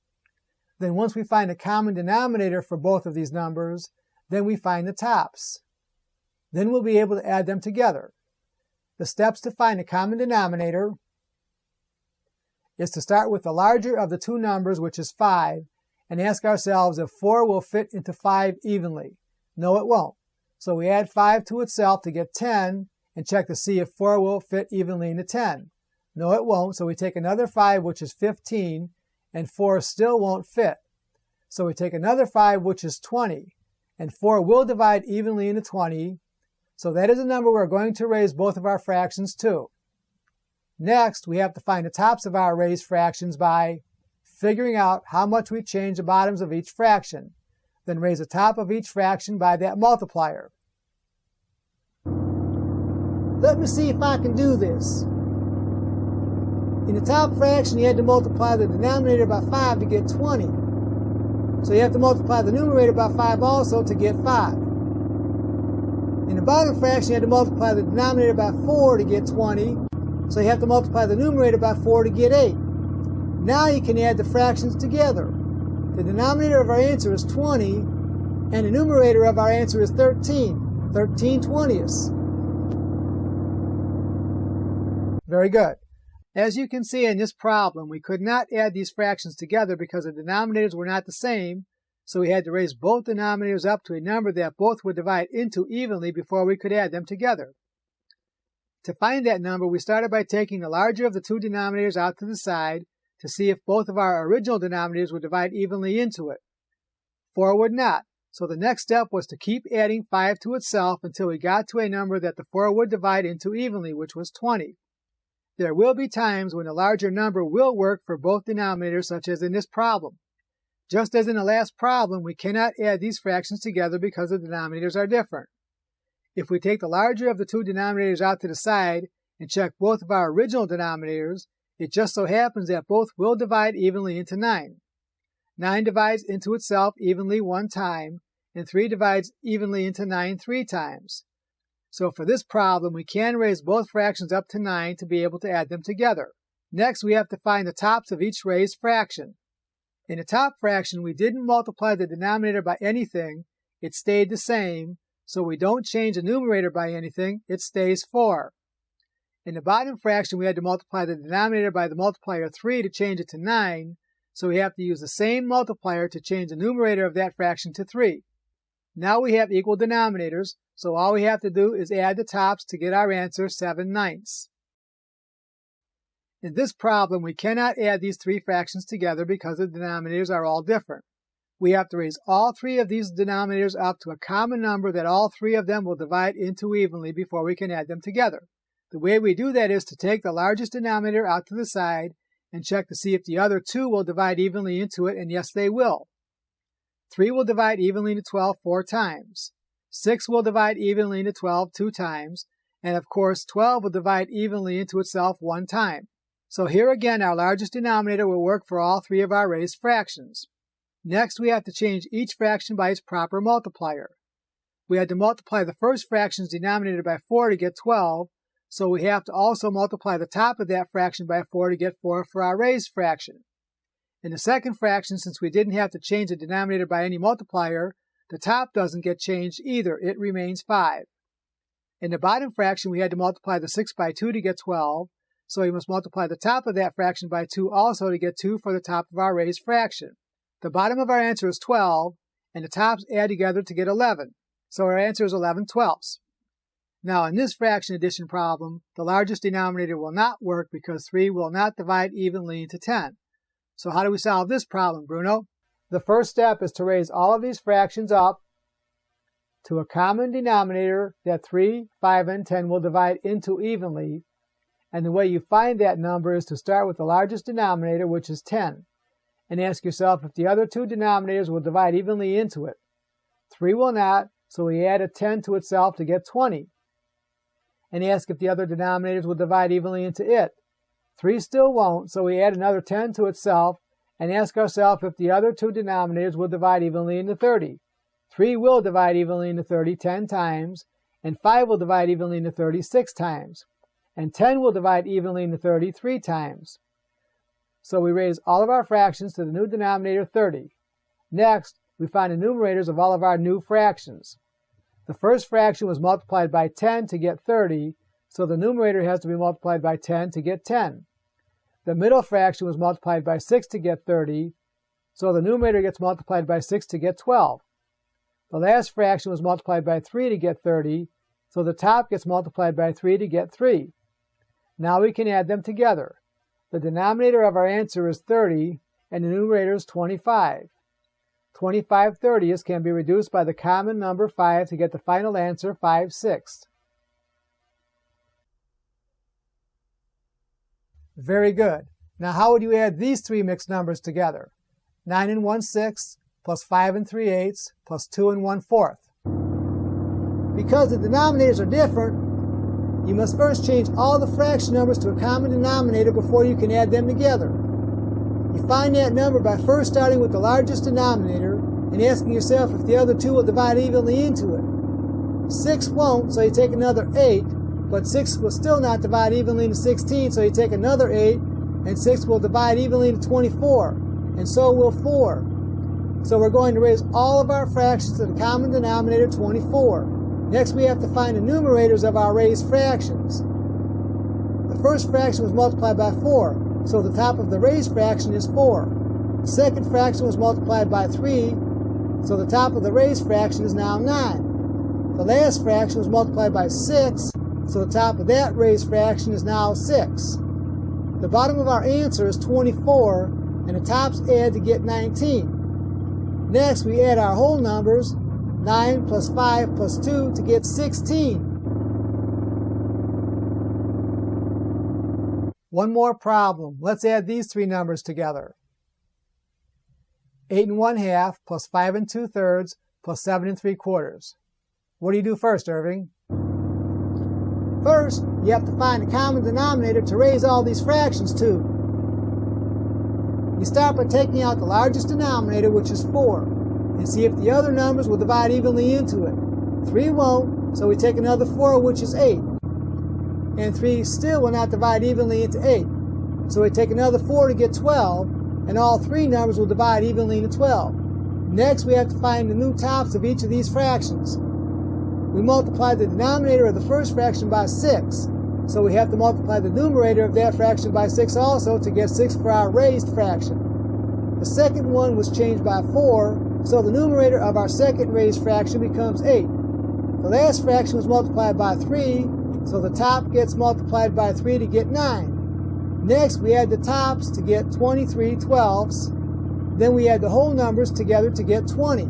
Then once we find a common denominator for both of these numbers, then we find the tops. Then we'll be able to add them together. The steps to find a common denominator is to start with the larger of the two numbers, which is 5, and ask ourselves if 4 will fit into 5 evenly. No, it won't. So we add 5 to itself to get 10 and check to see if 4 will fit evenly into 10. No, it won't. So we take another 5, which is 15, and 4 still won't fit. So we take another 5, which is 20, and 4 will divide evenly into 20. So that is a number we're going to raise both of our fractions to. Next, we have to find the tops of our raised fractions by figuring out how much we change the bottoms of each fraction. Then raise the top of each fraction by that multiplier. Let me see if I can do this. In the top fraction, you had to multiply the denominator by 5 to get 20. So you have to multiply the numerator by 5 also to get 5. In the bottom fraction, you had to multiply the denominator by 4 to get 20. So you have to multiply the numerator by 4 to get 8. Now you can add the fractions together. The denominator of our answer is 20, and the numerator of our answer is 13. 13/20. Very good. As you can see in this problem, we could not add these fractions together because the denominators were not the same, so we had to raise both denominators up to a number that both would divide into evenly before we could add them together. To find that number, we started by taking the larger of the two denominators out to the side to see if both of our original denominators would divide evenly into it. 4 would not, so the next step was to keep adding 5 to itself until we got to a number that the 4 would divide into evenly, which was 20. There will be times when a larger number will work for both denominators, such as in this problem. Just as in the last problem, we cannot add these fractions together because the denominators are different. If we take the larger of the two denominators out to the side and check both of our original denominators, it just so happens that both will divide evenly into 9. 9 divides into itself evenly 1 time, and 3 divides evenly into 9 3 times. So for this problem, we can raise both fractions up to 9 to be able to add them together. Next, we have to find the tops of each raised fraction. In the top fraction, we didn't multiply the denominator by anything, it stayed the same, so we don't change the numerator by anything, it stays 4. In the bottom fraction, we had to multiply the denominator by the multiplier 3 to change it to 9, so we have to use the same multiplier to change the numerator of that fraction to 3. Now we have equal denominators, so all we have to do is add the tops to get our answer 7/9. In this problem, we cannot add these three fractions together because the denominators are all different. We have to raise all three of these denominators up to a common number that all three of them will divide into evenly before we can add them together. The way we do that is to take the largest denominator out to the side and check to see if the other two will divide evenly into it, and yes, they will. 3 will divide evenly into 12 4 times. 6 will divide evenly into 12 2 times, and of course 12 will divide evenly into itself 1 time. So here again our largest denominator will work for all three of our raised fractions. Next we have to change each fraction by its proper multiplier. We had to multiply the first fraction's denominator by 4 to get 12, so we have to also multiply the top of that fraction by 4 to get 4 for our raised fraction. In the second fraction, since we didn't have to change the denominator by any multiplier, the top doesn't get changed either, it remains 5. In the bottom fraction we had to multiply the 6 by 2 to get 12, so we must multiply the top of that fraction by 2 also to get 2 for the top of our raised fraction. The bottom of our answer is 12, and the tops add together to get 11, so our answer is 11/12. Now in this fraction addition problem, the largest denominator will not work because 3 will not divide evenly into 10. So how do we solve this problem, Bruno? The first step is to raise all of these fractions up to a common denominator that 3, 5, and 10 will divide into evenly. And the way you find that number is to start with the largest denominator, which is 10, and ask yourself if the other two denominators will divide evenly into it. 3 will not, so we add a 10 to itself to get 20. And ask if the other denominators will divide evenly into it. 3 still won't, so we add another 10 to itself and ask ourselves if the other two denominators will divide evenly into 30. 3 will divide evenly into 30 10 times, and 5 will divide evenly into 30 6 times. And 10 will divide evenly into 30 3 times. So we raise all of our fractions to the new denominator 30. Next, we find the numerators of all of our new fractions. The first fraction was multiplied by 10 to get 30, so the numerator has to be multiplied by 10 to get 10. The middle fraction was multiplied by 6 to get 30, so the numerator gets multiplied by 6 to get 12. The last fraction was multiplied by 3 to get 30, so the top gets multiplied by 3 to get 3. Now we can add them together. The denominator of our answer is 30, and the numerator is 25. 25/30ths can be reduced by the common number 5 to get the final answer 5/6. Very good. Now how would you add these three mixed numbers together? 9 1/6 plus 5 3/8 plus 2 1/4. Because the denominators are different, you must first change all the fraction numbers to a common denominator before you can add them together. You find that number by first starting with the largest denominator and asking yourself if the other two will divide evenly into it. 6 won't, so you take another 8, but 6 will still not divide evenly into 16, so you take another 8, and 6 will divide evenly into 24, and so will 4. So we're going to raise all of our fractions to the common denominator 24. Next we have to find the numerators of our raised fractions. The first fraction was multiplied by 4, so the top of the raised fraction is 4. The second fraction was multiplied by 3, so the top of the raised fraction is now 9. The last fraction was multiplied by 6, so the top of that raised fraction is now 6. The bottom of our answer is 24, and the tops add to get 19. Next we add our whole numbers, 9 plus 5 plus 2 to get 16. One more problem. Let's add these three numbers together. 8 1/2 plus 5 2/3 plus 7 3/4. What do you do first, Irving? First, you have to find a common denominator to raise all these fractions to. You start by taking out the largest denominator, which is 4, and see if the other numbers will divide evenly into it. 3 won't, so we take another 4, which is 8. And 3 still will not divide evenly into 8. So we take another 4 to get 12, and all three numbers will divide evenly into 12. Next, we have to find the new tops of each of these fractions. We multiply the denominator of the first fraction by 6, so we have to multiply the numerator of that fraction by 6 also to get 6 for our raised fraction. The second one was changed by 4, so the numerator of our second raised fraction becomes 8. The last fraction was multiplied by 3, so the top gets multiplied by 3 to get 9. Next, we add the tops to get 23 twelfths. Then we add the whole numbers together to get 20.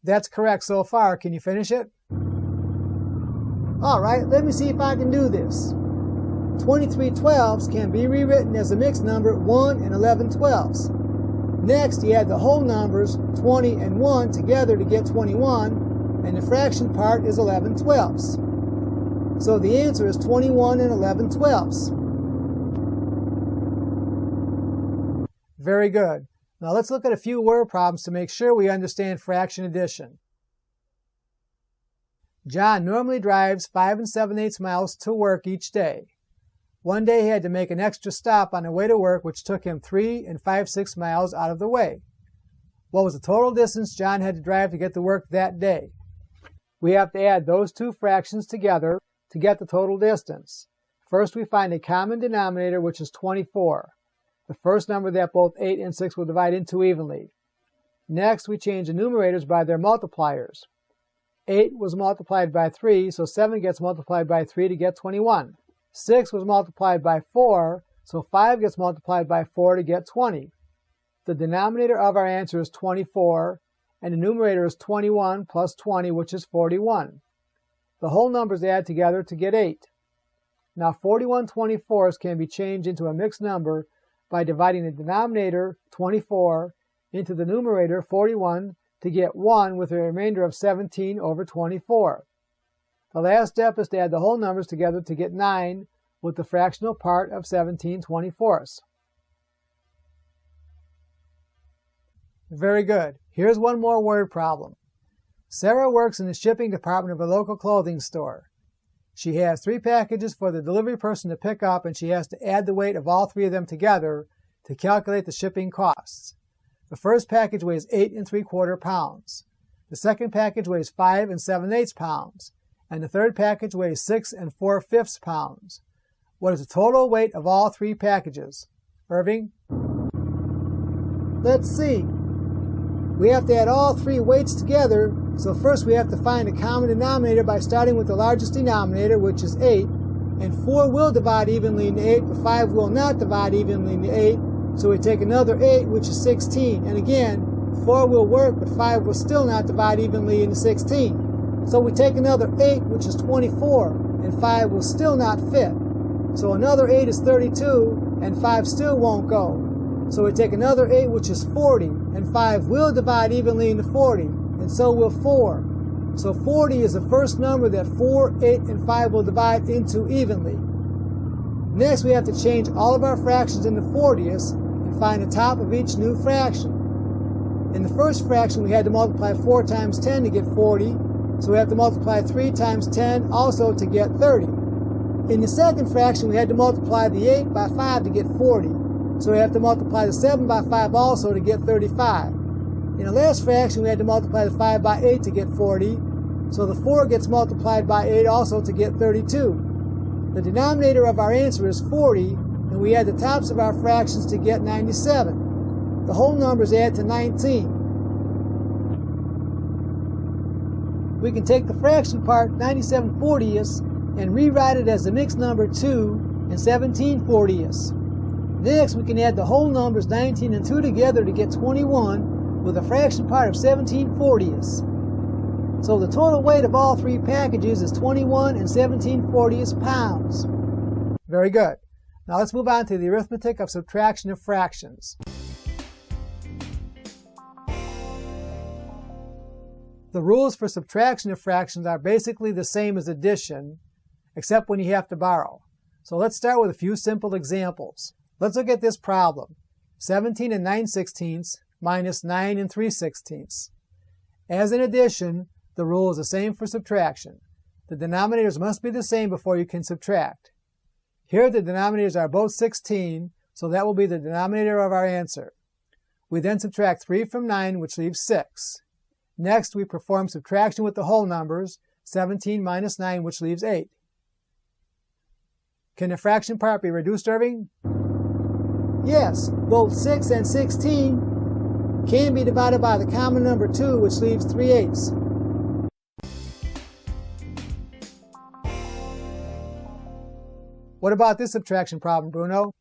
That's correct so far. Can you finish it? All right, let me see if I can do this. 23 twelfths can be rewritten as a mixed number 1 and 11 twelfths. Next, you add the whole numbers 20 and 1 together to get 21, and the fraction part is 11 twelfths. So the answer is 21 and 11 twelfths. Very good. Now let's look at a few word problems to make sure we understand fraction addition. John normally drives 5 7/8 miles to work each day. One day he had to make an extra stop on the way to work, which took him 3 5/6 miles out of the way. What was the total distance John had to drive to get to work that day? We have to add those two fractions together to get the total distance. First, we find a common denominator, which is 24. The first number that both 8 and 6 will divide into evenly. Next, we change the numerators by their multipliers. 8 was multiplied by 3, so 7 gets multiplied by 3 to get 21. 6 was multiplied by 4, so 5 gets multiplied by 4 to get 20. The denominator of our answer is 24, and the numerator is 21 plus 20, which is 41. The whole numbers add together to get 8. Now 41 24ths can be changed into a mixed number by dividing the denominator, 24, into the numerator, 41, to get 1 with a remainder of 17 over 24. The last step is to add the whole numbers together to get 9 with the fractional part of 17 24ths. Very good. Here's one more word problem. Sarah works in the shipping department of a local clothing store. She has 3 packages for the delivery person to pick up, and she has to add the weight of all 3 of them together to calculate the shipping costs. The first package weighs 8 3/4 pounds. The second package weighs 5 7/8 pounds. And the third package weighs 6 4/5 pounds. What is the total weight of all 3 packages? Irving? Let's see. We have to add all 3 weights together, so first we have to find a common denominator by starting with the largest denominator, which is 8, and 4 will divide evenly into 8, but 5 will not divide evenly into 8, so we take another 8, which is 16, and again, 4 will work, but 5 will still not divide evenly into 16. So we take another 8, which is 24, and 5 will still not fit. So another 8 is 32, and 5 still won't go. So we take another 8, which is 40, and 5 will divide evenly into 40, and so will 4. So 40 is the first number that 4, 8, and 5 will divide into evenly. Next, we have to change all of our fractions into 40ths and find the top of each new fraction. In the first fraction, we had to multiply 4 times 10 to get 40, so we have to multiply 3 times 10 also to get 30. In the second fraction, we had to multiply the 8 by 5 to get 40. So we have to multiply the 7 by 5 also to get 35. In the last fraction, we had to multiply the 5 by 8 to get 40. So the 4 gets multiplied by 8 also to get 32. The denominator of our answer is 40, and we add the tops of our fractions to get 97. The whole numbers add to 19. We can take the fraction part, 97 40ths, and rewrite it as the mixed number 2 and 17 40ths. Next, we can add the whole numbers 19 and 2 together to get 21 with a fraction part of 17 40ths. So the total weight of all 3 packages is 21 17 40ths pounds. Very good. Now let's move on to the arithmetic of subtraction of fractions. The rules for subtraction of fractions are basically the same as addition, except when you have to borrow. So let's start with a few simple examples. Let's look at this problem. 17 9/16 minus 9 3/16. As in addition, the rule is the same for subtraction. The denominators must be the same before you can subtract. Here the denominators are both 16, so that will be the denominator of our answer. We then subtract 3 from 9, which leaves 6. Next, we perform subtraction with the whole numbers, 17 minus 9, which leaves 8. Can the fraction part be reduced, Irving? Yes, both 6 and 16 can be divided by the common number 2, which leaves 3/8. What about this subtraction problem, Bruno?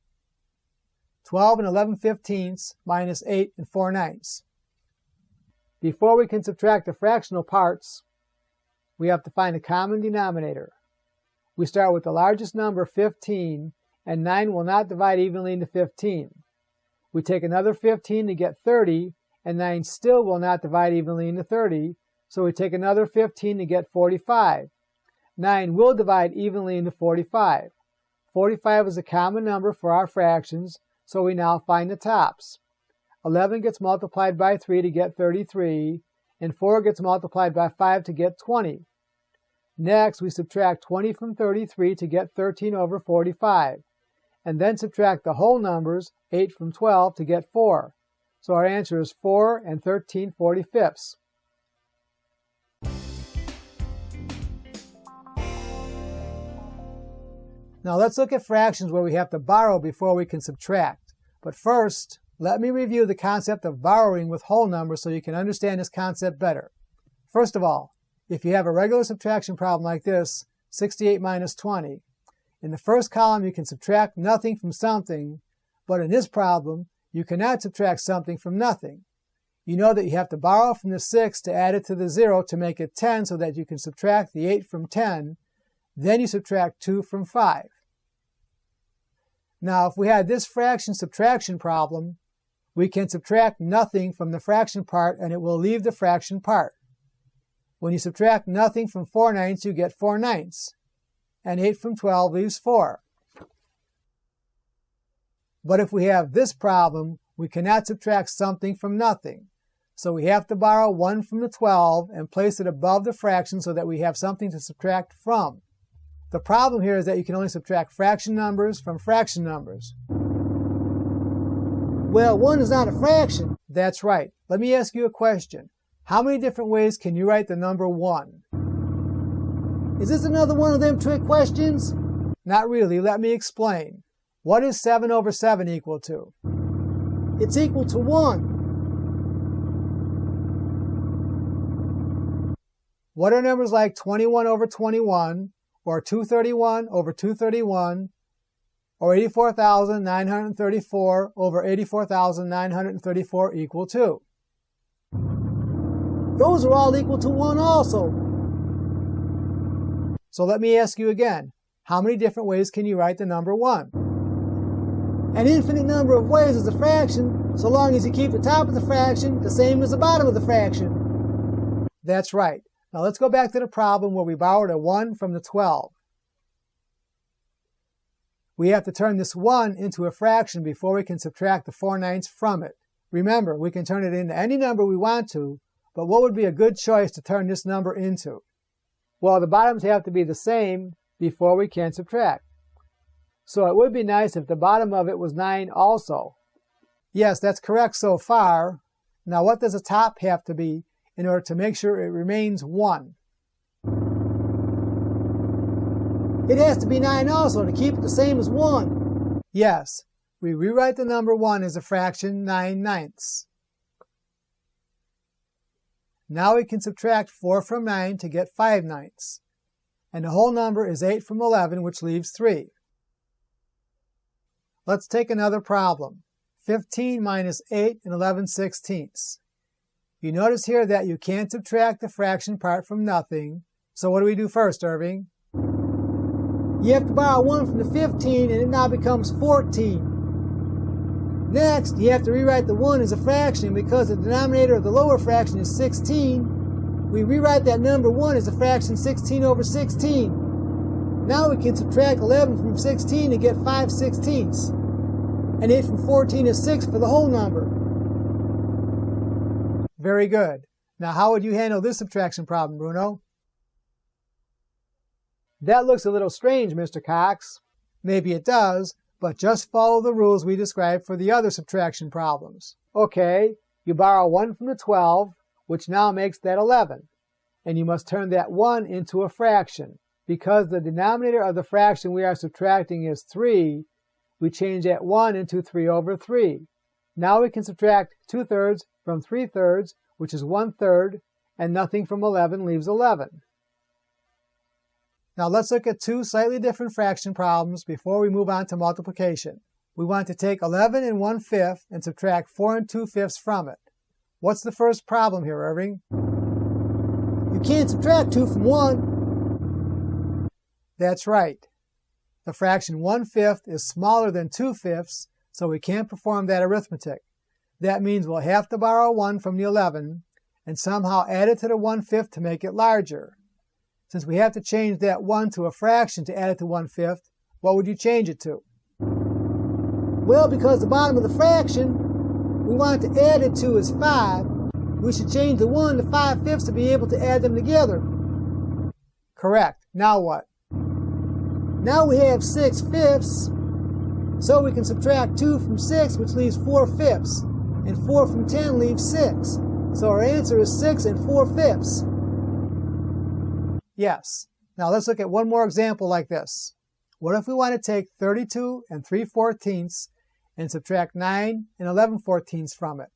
12 and 11/15 minus 8 and 4/9. Before we can subtract the fractional parts, we have to find a common denominator. We start with the largest number, 15, and 9 will not divide evenly into 15. We take another 15 to get 30, and 9 still will not divide evenly into 30, so we take another 15 to get 45. 9 will divide evenly into 45. 45 is a common number for our fractions, so we now find the tops. 11 gets multiplied by 3 to get 33, and 4 gets multiplied by 5 to get 20. Next, we subtract 20 from 33 to get 13 over 45, and then subtract the whole numbers, 8 from 12, to get 4. So our answer is 4 and 13/45. Now let's look at fractions where we have to borrow before we can subtract. But first, let me review the concept of borrowing with whole numbers so you can understand this concept better. First of all, if you have a regular subtraction problem like this, 68 minus 20, in the first column you can subtract nothing from something, but in this problem, you cannot subtract something from nothing. You know that you have to borrow from the 6 to add it to the 0 to make it 10 so that you can subtract the 8 from 10, then you subtract 2 from 5. Now, if we had this fraction subtraction problem, we can subtract nothing from the fraction part and it will leave the fraction part. When you subtract nothing from 4/9, you get 4/9, and 8 from 12 leaves 4. But if we have this problem, we cannot subtract something from nothing. So we have to borrow 1 from the 12 and place it above the fraction so that we have something to subtract from. The problem here is that you can only subtract fraction numbers from fraction numbers. Well, 1 is not a fraction. That's right. Let me ask you a question. How many different ways can you write the number 1? Is this another one of them trick questions? Not really. Let me explain. What is 7 over 7 equal to? It's equal to 1. What are numbers like 21 over 21, or 231 over 231, or 84,934 over 84,934 equal to? Those are all equal to 1 also. So let me ask you again. How many different ways can you write the number 1? An infinite number of ways is a fraction, so long as you keep the top of the fraction the same as the bottom of the fraction. That's right. Now let's go back to the problem where we borrowed a 1 from the 12. We have to turn this 1 into a fraction before we can subtract the 4/9 from it. Remember, we can turn it into any number we want to, but what would be a good choice to turn this number into? Well, the bottoms have to be the same before we can subtract. So it would be nice if the bottom of it was 9 also. Yes, that's correct so far. Now what does the top have to be in order to make sure it remains 1? It has to be 9 also to keep it the same as 1. Yes, we rewrite the number 1 as a fraction 9/9. Now we can subtract 4 from 9 to get 5/9. And the whole number is 8 from 11, which leaves 3. Let's take another problem. 15 minus 8 and 11/16. You notice here that you can't subtract the fraction part from nothing. So what do we do first, Irving? You have to borrow 1 from the 15 and it now becomes 14. Next, you have to rewrite the 1 as a fraction because the denominator of the lower fraction is 16. We rewrite that number 1 as a fraction 16 over 16. Now we can subtract 11 from 16 to get 5/16. And 8 from 14 is 6 for the whole number. Very good. Now how would you handle this subtraction problem, Bruno? That looks a little strange, Mr. Cox. Maybe it does, but just follow the rules we described for the other subtraction problems. Okay, you borrow 1 from the 12, which now makes that 11. And you must turn that 1 into a fraction. Because the denominator of the fraction we are subtracting is 3, we change that 1 into 3 over 3. Now we can subtract 2/3 from 3/3, which is 1/3, and nothing from 11 leaves 11. Now let's look at two slightly different fraction problems before we move on to multiplication. We want to take 11 1/5 and subtract 4 2/5 from it. What's the first problem here, Irving? You can't subtract 2 from 1. That's right. The fraction 1/5 is smaller than 2/5, so we can't perform that arithmetic. That means we'll have to borrow 1 from the 11 and somehow add it to the 1/5 to make it larger. Since we have to change that 1 to a fraction to add it to 1/5, what would you change it to? Well, because the bottom of the fraction we want to add it to is 5, we should change the 1 to 5/5 to be able to add them together. Correct. Now what? Now we have 6/5, so we can subtract 2 from 6, which leaves 4/5, and 4 from 10 leaves 6. So our answer is 6 4/5. Yes. Now let's look at one more example like this. What if we want to take 32 3/14 and subtract 9 11/14 from it?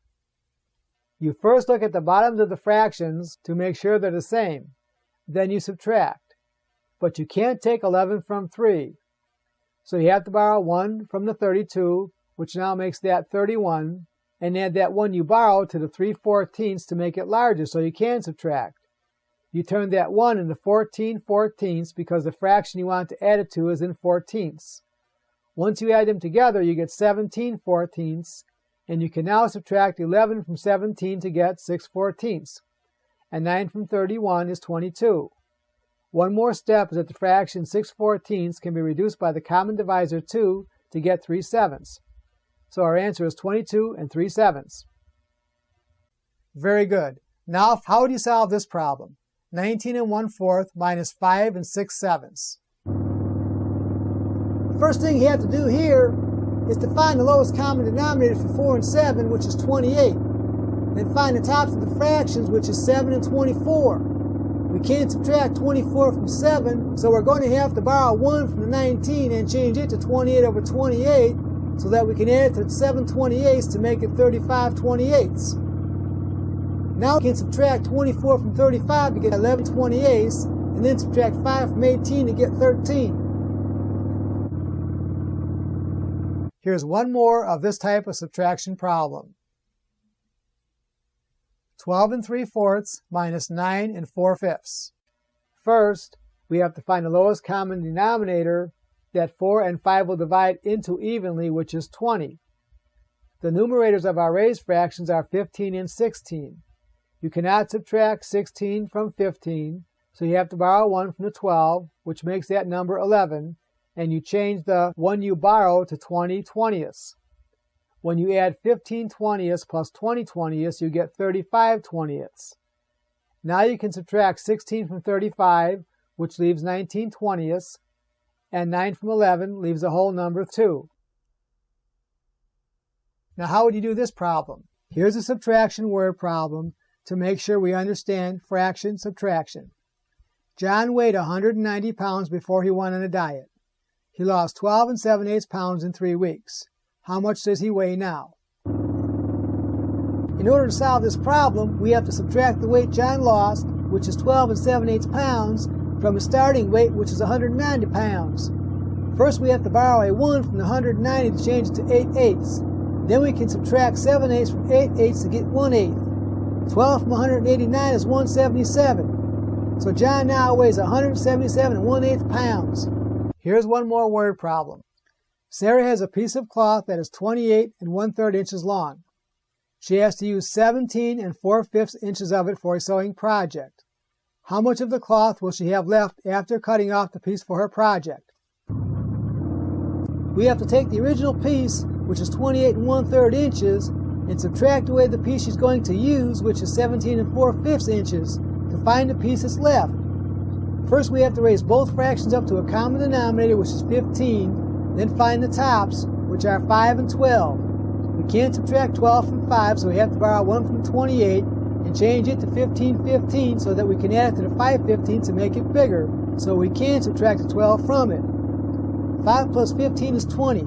You first look at the bottoms of the fractions to make sure they're the same. Then you subtract. But you can't take 11 from 3. So you have to borrow 1 from the 32, which now makes that 31, and add that 1 you borrowed to the 3/14 to make it larger so you can subtract. You turn that 1 into 14/14 because the fraction you want to add it to is in 14ths. Once you add them together, you get 17/14, and you can now subtract 11 from 17 to get 6/14, and 9 from 31 is 22. One more step is that the fraction 6/14 can be reduced by the common divisor 2 to get 3/7. So our answer is 22 3/7. Very good. Now, how would you solve this problem? 19 1/4 minus 5 6/7. The first thing you have to do here is to find the lowest common denominator for 4 and 7, which is 28. Then find the tops of the fractions, which is 7 and 24. We can't subtract 24 from 7, so we're going to have to borrow 1 from the 19 and change it to 28 over 28 so that we can add it to 7/28 to make it 35/28. Now we can subtract 24 from 35 to get 11/28, and then subtract 5 from 18 to get 13. Here's one more of this type of subtraction problem. 12 3/4 minus 9 4/5. First, we have to find the lowest common denominator that 4 and 5 will divide into evenly, which is 20. The numerators of our raised fractions are 15 and 16. You cannot subtract 16 from 15, so you have to borrow 1 from the 12, which makes that number 11, and you change the 1 you borrow to 20/20. When you add 15/20 plus 20/20, you get 35/20. Now you can subtract 16 from 35, which leaves 19/20, and 9 from 11 leaves a whole number 2. Now how would you do this problem? Here's a subtraction word problem to make sure we understand fraction subtraction. John weighed 190 pounds before he went on a diet. He lost 12 7/8 pounds in 3 weeks. How much does he weigh now? In order to solve this problem, we have to subtract the weight John lost, which is 12 7/8 pounds, from his starting weight, which is 190 pounds. First, we have to borrow a 1 from the 190 to change it to 8/8. Then we can subtract 7/8 from 8/8 to get 1/8. 12 from 189 is 177. So John now weighs 177 1/8 pounds. Here's one more word problem. Sarah has a piece of cloth that is 28 1/3 inches long. She has to use 17 4/5 inches of it for a sewing project. How much of the cloth will she have left after cutting off the piece for her project? We have to take the original piece, which is 28 1/3 inches, and subtract away the piece she's going to use, which is 17 4/5 inches, to find the piece that's left. First, we have to raise both fractions up to a common denominator, which is 15, then find the tops, which are 5 and 12. We can't subtract 12 from 5, so we have to borrow 1 from 28 and change it to 15/15 so that we can add it to the 5/15 to make it bigger, so we can subtract the 12 from it. 5 plus 15 is 20.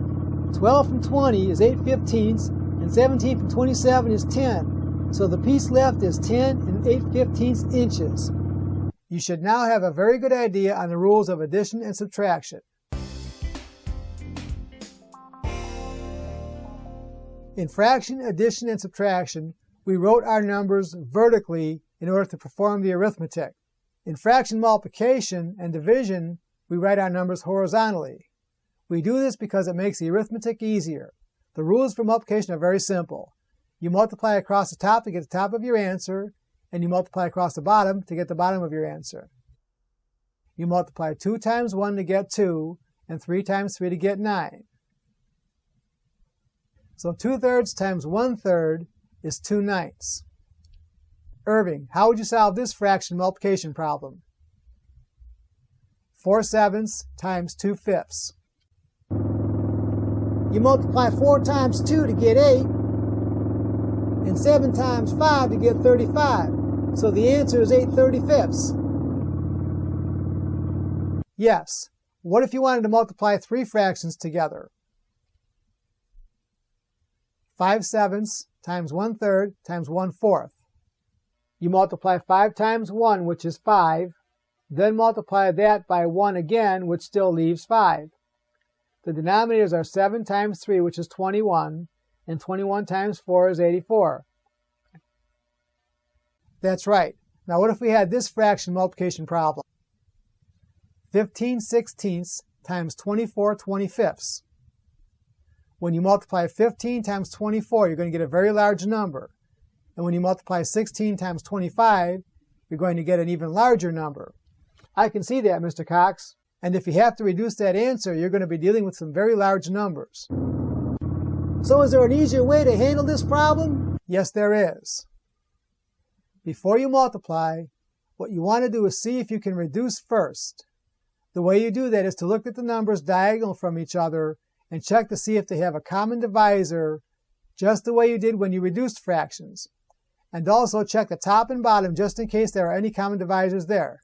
12 from 20 is 8/15, and 17 from 27 is 10. So the piece left is 10 8/15 inches. You should now have a very good idea on the rules of addition and subtraction. In fraction, addition, and subtraction, we wrote our numbers vertically in order to perform the arithmetic. In fraction multiplication and division, we write our numbers horizontally. We do this because it makes the arithmetic easier. The rules for multiplication are very simple. You multiply across the top to get the top of your answer, and you multiply across the bottom to get the bottom of your answer. You multiply 2 times 1 to get 2, and 3 times 3 to get 9. So 2/3 times 1/3 is 2/9. Irving, how would you solve this fraction multiplication problem? 4/7 times 2/5. You multiply 4 times 2 to get 8, and 7 times 5 to get 35. So the answer is 8/35. Yes. What if you wanted to multiply 3 fractions together? 5/7 times 1/3 times 1/4. You multiply 5 times 1, which is 5, then multiply that by 1 again, which still leaves 5. The denominators are 7 times 3, which is 21, and 21 times 4 is 84. That's right. Now what if we had this fraction multiplication problem? 15/16 times 24/25. When you multiply 15 times 24, you're going to get a very large number. And when you multiply 16 times 25, you're going to get an even larger number. I can see that, Mr. Cox. And if you have to reduce that answer, you're going to be dealing with some very large numbers. So is there an easier way to handle this problem? Yes, there is. Before you multiply, what you want to do is see if you can reduce first. The way you do that is to look at the numbers diagonal from each other and check to see if they have a common divisor, just the way you did when you reduced fractions. And also check the top and bottom just in case there are any common divisors there.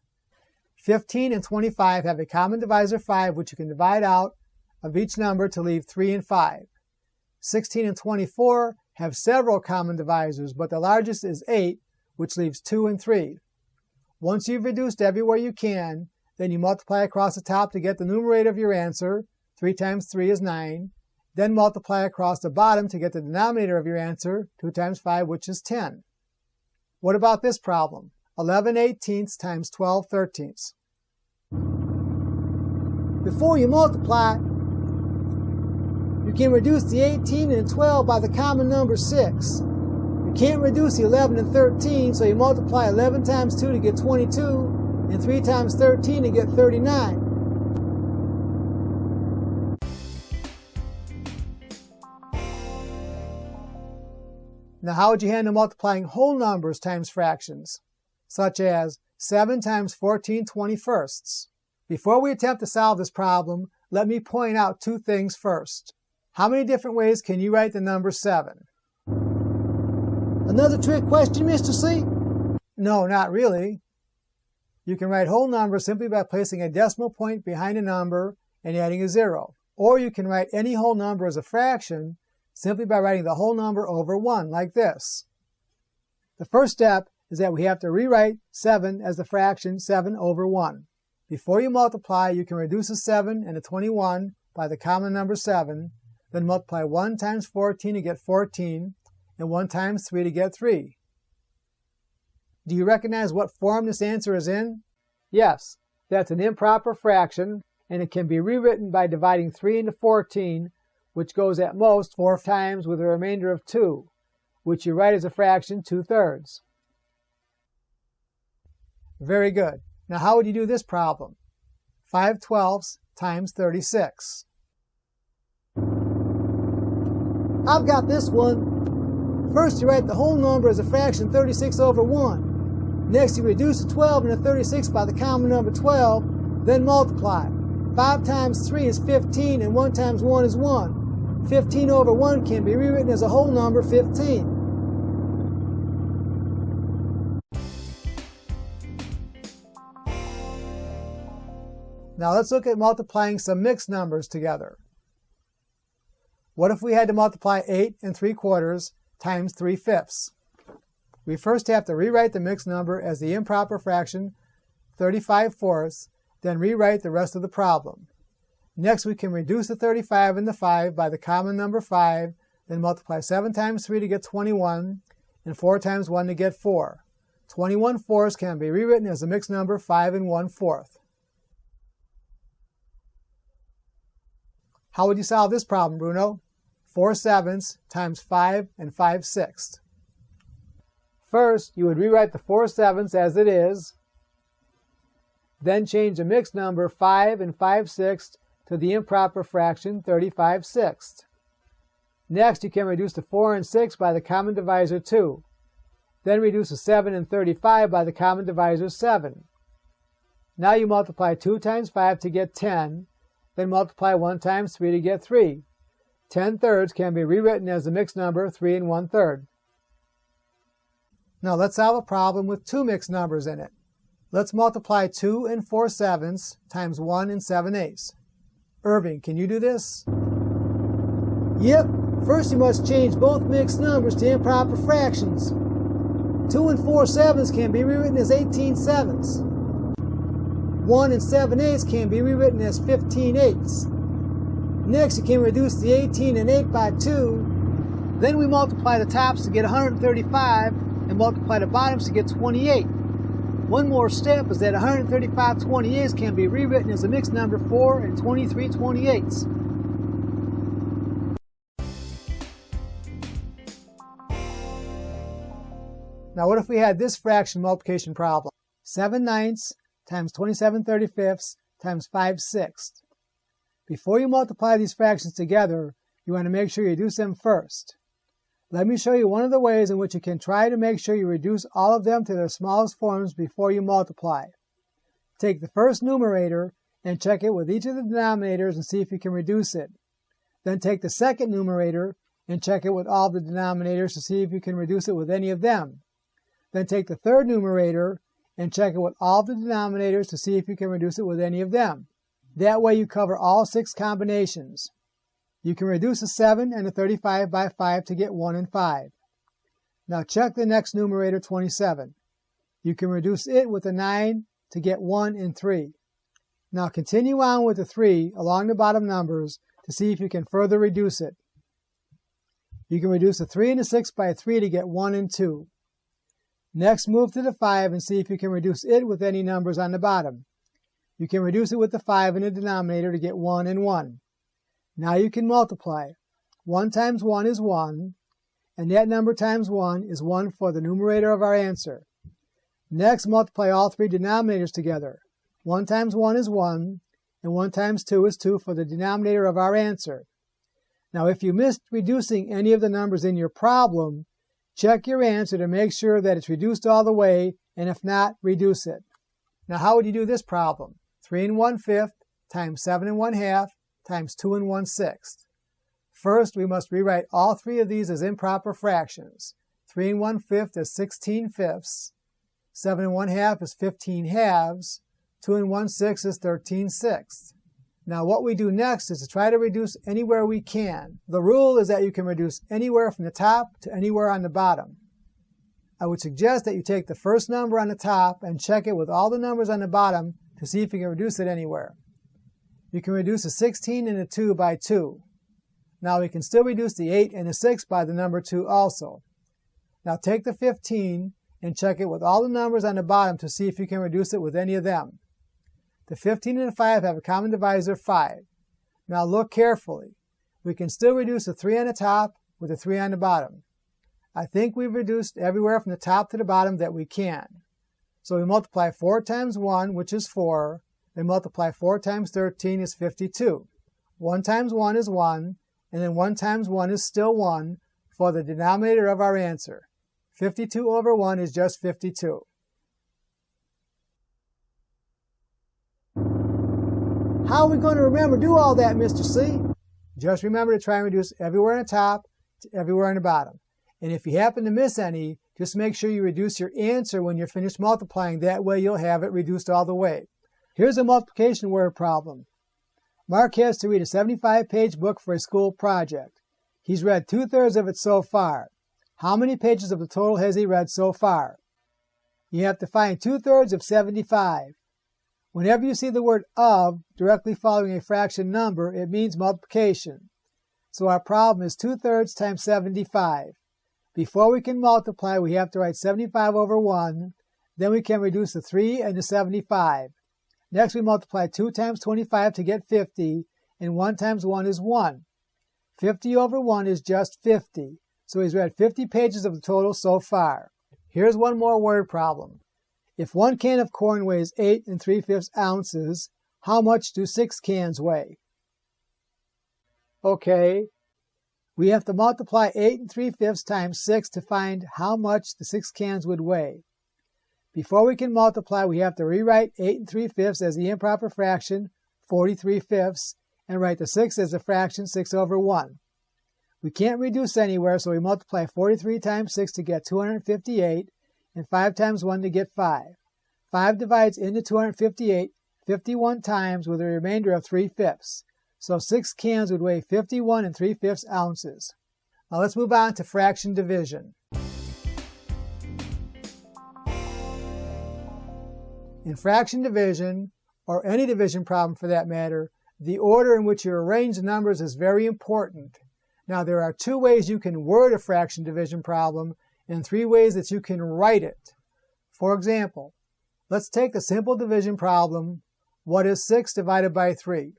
15 and 25 have a common divisor 5, which you can divide out of each number to leave 3 and 5. 16 and 24 have several common divisors, but the largest is 8, which leaves 2 and 3. Once you've reduced everywhere you can, then you multiply across the top to get the numerator of your answer. 3 times 3 is 9. Then multiply across the bottom to get the denominator of your answer, 2 times 5, which is 10. What about this problem? 11/18 times 12/13. Before you multiply, you can reduce the 18 and 12 by the common number 6. You can't reduce the 11 and 13, so you multiply 11 times 2 to get 22, and 3 times 13 to get 39. Now how would you handle multiplying whole numbers times fractions, such as 7 times 14/21? Before we attempt to solve this problem, let me point out 2 things first. How many different ways can you write the number 7? Another trick question, Mr. C? No, not really. You can write whole numbers simply by placing a decimal point behind a number and adding a 0. Or you can write any whole number as a fraction simply by writing the whole number over 1, like this. The first step is that we have to rewrite 7 as the fraction 7 over 1. Before you multiply, you can reduce a 7 and a 21 by the common number 7, then multiply 1 times 14 to get 14, and 1 times 3 to get 3. Do you recognize what form this answer is in? Yes, that's an improper fraction, and it can be rewritten by dividing 3 into 14, which goes at most 4 times with a remainder of 2, which you write as a fraction 2/3. Very good. Now how would you do this problem? 5/12 times 36. I've got this one. First you write the whole number as a fraction 36 over 1. Next you reduce a 12 and a 36 by the common number 12, then multiply. 5 times 3 is 15 and 1 times 1 is 1. 15 over 1 can be rewritten as a whole number 15. Now let's look at multiplying some mixed numbers together. What if we had to multiply 8 3/4 times 3/5? We first have to rewrite the mixed number as the improper fraction 35/4, then rewrite the rest of the problem. Next, we can reduce the 35 and the 5 by the common number 5, then multiply 7 times 3 to get 21, and 4 times 1 to get 4. 21/4 can be rewritten as a mixed number 5 and 1/4. How would you solve this problem, Bruno? 4/7 times 5 and 5/6. First, you would rewrite the 4/7 as it is, then change the mixed number 5 and 5/6 to the improper fraction 35/6. Next, you can reduce the 4 and 6 by the common divisor 2. Then reduce the 7 and 35 by the common divisor 7. Now you multiply 2 times 5 to get 10, then multiply 1 times 3 to get 3. 10/3 can be rewritten as the mixed number 3 and 1/3. Now let's solve a problem with two mixed numbers in it. Let's multiply 2 and 4/7 times 1 and 7/8. Irving, can you do this? Yep. First you must change both mixed numbers to improper fractions. 2 and 4/7 can be rewritten as 18/7. 1 and 7/8 can be rewritten as 15/8. Next you can reduce the 18 and 8 by 2. Then we multiply the tops to get 135 and multiply the bottoms to get 28. One more step is that 135/28 can be rewritten as a mixed number 4 and 23/28. Now what if we had this fraction multiplication problem? 7/9 times 27/35 times 5/6. Before you multiply these fractions together, you want to make sure you reduce them first. Let me show you one of the ways in which you can try to make sure you reduce all of them to their smallest forms before you multiply. Take the first numerator and check it with each of the denominators and see if you can reduce it. Then take the second numerator and check it with all the denominators to see if you can reduce it with any of them. Then take the third numerator and check it with all the denominators to see if you can reduce it with any of them. That way you cover all 6 combinations. You can reduce a 7 and a 35 by 5 to get 1 and 5. Now check the next numerator, 27. You can reduce it with a 9 to get 1 and 3. Now continue on with the 3 along the bottom numbers to see if you can further reduce it. You can reduce a 3 and a 6 by 3 to get 1 and 2. Next, move to the 5 and see if you can reduce it with any numbers on the bottom. You can reduce it with the 5 in the denominator to get 1 and 1. Now you can multiply. 1 times 1 is 1, and that number times 1 is 1 for the numerator of our answer. Next, multiply all 3 denominators together. 1 times 1 is 1, and 1 times 2 is 2 for the denominator of our answer. Now if you missed reducing any of the numbers in your problem, check your answer to make sure that it's reduced all the way, and if not, reduce it. Now how would you do this problem? 3 and 1/5 times 7 and 1/2 times 2 and 1/6. First, we must rewrite all 3 of these as improper fractions. 3 and 1/5 is 16/5, 7 and 1/2 is 15/2, 2 and 1/6 is 13/6. Now what we do next is to try to reduce anywhere we can. The rule is that you can reduce anywhere from the top to anywhere on the bottom. I would suggest that you take the first number on the top and check it with all the numbers on the bottom to see if you can reduce it anywhere. You can reduce a 16 and a 2 by 2. Now we can still reduce the 8 and the 6 by the number 2 also. Now take the 15 and check it with all the numbers on the bottom to see if you can reduce it with any of them. The 15 and the 5 have a common divisor 5. Now look carefully. We can still reduce the 3 on the top with the 3 on the bottom. I think we've reduced everywhere from the top to the bottom that we can. So we multiply 4 times 1, which is 4. Then multiply 4 times 13 is 52. 1 times 1 is 1, and then 1 times 1 is still 1 for the denominator of our answer. 52 over 1 is just 52. How are we going to remember to do all that, Mr. C? Just remember to try and reduce everywhere on the top to everywhere on the bottom. And if you happen to miss any, just make sure you reduce your answer when you're finished multiplying. That way you'll have it reduced all the way. Here's a multiplication word problem. Mark has to read a 75-page book for a school project. He's read 2/3 of it so far. How many pages of the total has he read so far? You have to find 2/3 of 75. Whenever you see the word of directly following a fraction number, it means multiplication. So our problem is 2/3 times 75. Before we can multiply, we have to write 75 over 1. Then we can reduce the 3 and the 75. Next, we multiply 2 times 25 to get 50, and 1 times 1 is 1. 50 over 1 is just 50. So he's read 50 pages of the total so far. Here's one more word problem. If 1 can of corn weighs 8 3/5 ounces, how much do 6 cans weigh? Okay, we have to multiply 8 3/5 times 6 to find how much the 6 cans would weigh. Before we can multiply, we have to rewrite 8 3/5 as the improper fraction, 43/5, and write the 6 as the fraction, 6 over 1. We can't reduce anywhere, so we multiply 43 times 6 to get 258, and 5 times 1 to get 5. 5 divides into 258 51 times with a remainder of 3/5. So 6 cans would weigh 51 3/5 ounces. Now let's move on to fraction division. In fraction division, or any division problem for that matter, the order in which you arrange the numbers is very important. Now there are 2 ways you can word a fraction division problem and 3 ways that you can write it. For example, let's take the simple division problem, what is 6 divided by 3?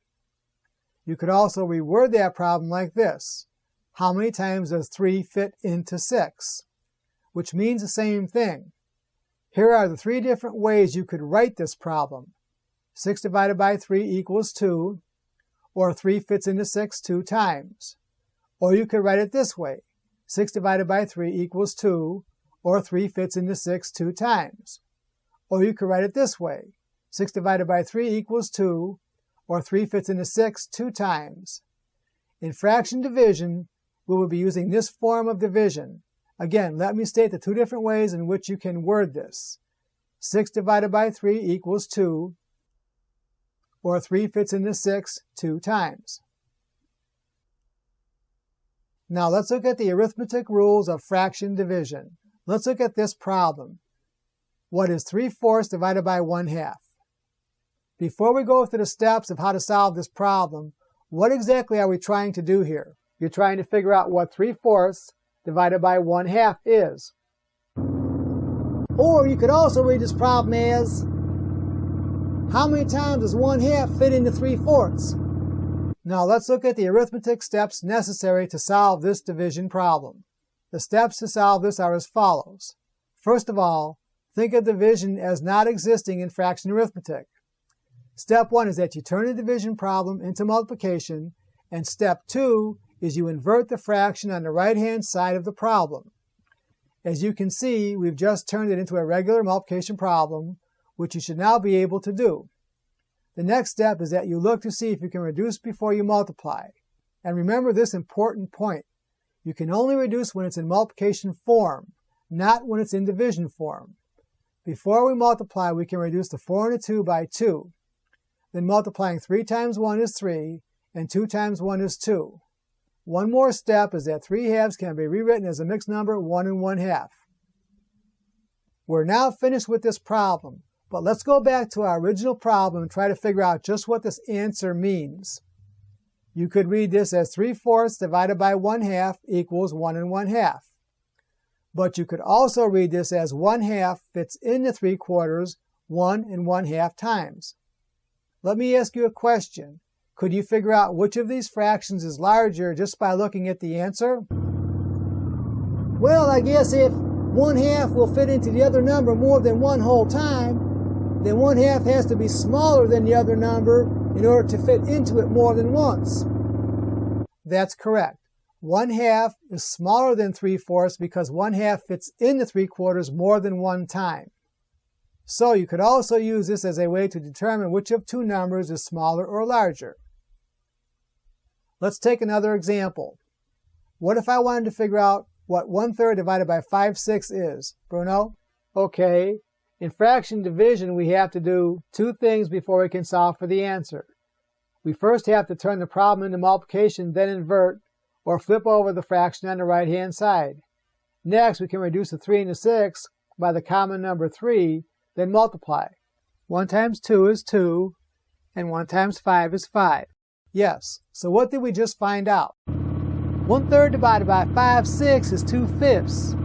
You could also reword that problem like this. How many times does 3 fit into 6? Which means the same thing. Here are the 3 different ways you could write this problem. 6 divided by 3 equals 2, or 3 fits into 6 2 times. Or you could write it this way. 6 divided by 3 equals 2, or 3 fits into 6 2 times. Or you could write it this way. 6 divided by 3 equals 2, or 3 fits into 6 2 times. In fraction division, we will be using this form of division. Again, let me state the 2 different ways in which you can word this. 6 divided by 3 equals 2, or 3 fits into 6 2 times. Now let's look at the arithmetic rules of fraction division. Let's look at this problem. What is 3/4 divided by 1/2? Before we go through the steps of how to solve this problem, what exactly are we trying to do here? You're trying to figure out what 3/4 divided by 1/2 is. Or you could also read this problem as, how many times does 1/2 fit into 3/4? Now let's look at the arithmetic steps necessary to solve this division problem. The steps to solve this are as follows. First of all, think of division as not existing in fraction arithmetic. Step 1 is that you turn a division problem into multiplication, and step 2 is you invert the fraction on the right-hand side of the problem. As you can see, we've just turned it into a regular multiplication problem, which you should now be able to do. The next step is that you look to see if you can reduce before you multiply. And remember this important point. You can only reduce when it's in multiplication form, not when it's in division form. Before we multiply, we can reduce the 4 and a 2 by 2. Then multiplying 3 times 1 is 3, and 2 times 1 is 2. One more step is that 3/2 can be rewritten as a mixed number 1 and 1/2. We're now finished with this problem, but let's go back to our original problem and try to figure out just what this answer means. You could read this as 3/4 divided by 1/2 equals 1 and 1/2. But you could also read this as 1/2 fits into 3/4 1 and 1/2 times. Let me ask you a question. Could you figure out which of these fractions is larger just by looking at the answer? Well, I guess if 1/2 will fit into the other number more than one whole time, then 1/2 has to be smaller than the other number in order to fit into it more than once. That's correct. 1/2 is smaller than 3/4 because 1/2 fits into 3/4 more than one time. So you could also use this as a way to determine which of 2 numbers is smaller or larger. Let's take another example. What if I wanted to figure out what 1/3 divided by 5/6 is? Bruno? Okay, in fraction division we have to do 2 things before we can solve for the answer. We first have to turn the problem into multiplication, then invert, or flip over the fraction on the right-hand side. Next, we can reduce the 3 and the 6 by the common number 3, then multiply. 1 times 2 is 2, and 1 times 5 is 5. Yes, so what did we just find out? 1/3 divided by 5/6 is 2/5.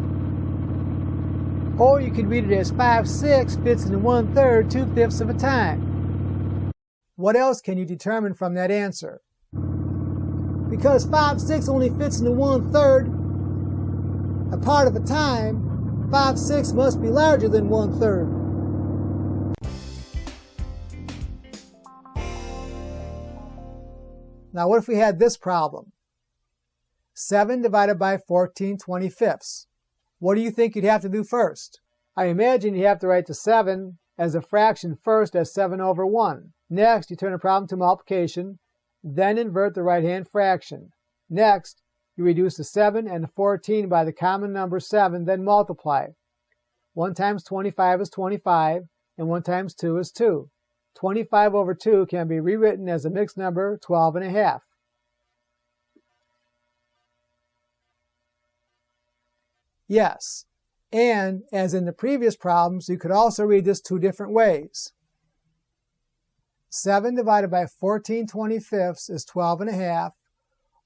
Or you could read it as 5/6 fits into 1/3 2/5 of a time. What else can you determine from that answer? Because 5/6 only fits into 1/3 a part of a time, 5/6 must be larger than 1/3. Now what if we had this problem? 7 divided by 14/25. What do you think you'd have to do first? I imagine you have to write the 7 as a fraction first as 7 over 1. Next, you turn the problem to multiplication, then invert the right-hand fraction. Next, you reduce the 7 and the 14 by the common number 7, then multiply. 1 times 25 is 25, and 1 times 2 is 2. 25 over 2 can be rewritten as a mixed number 12.5. Yes, and as in the previous problems, you could also read this 2 different ways. 7 divided by 14/25 is 12.5,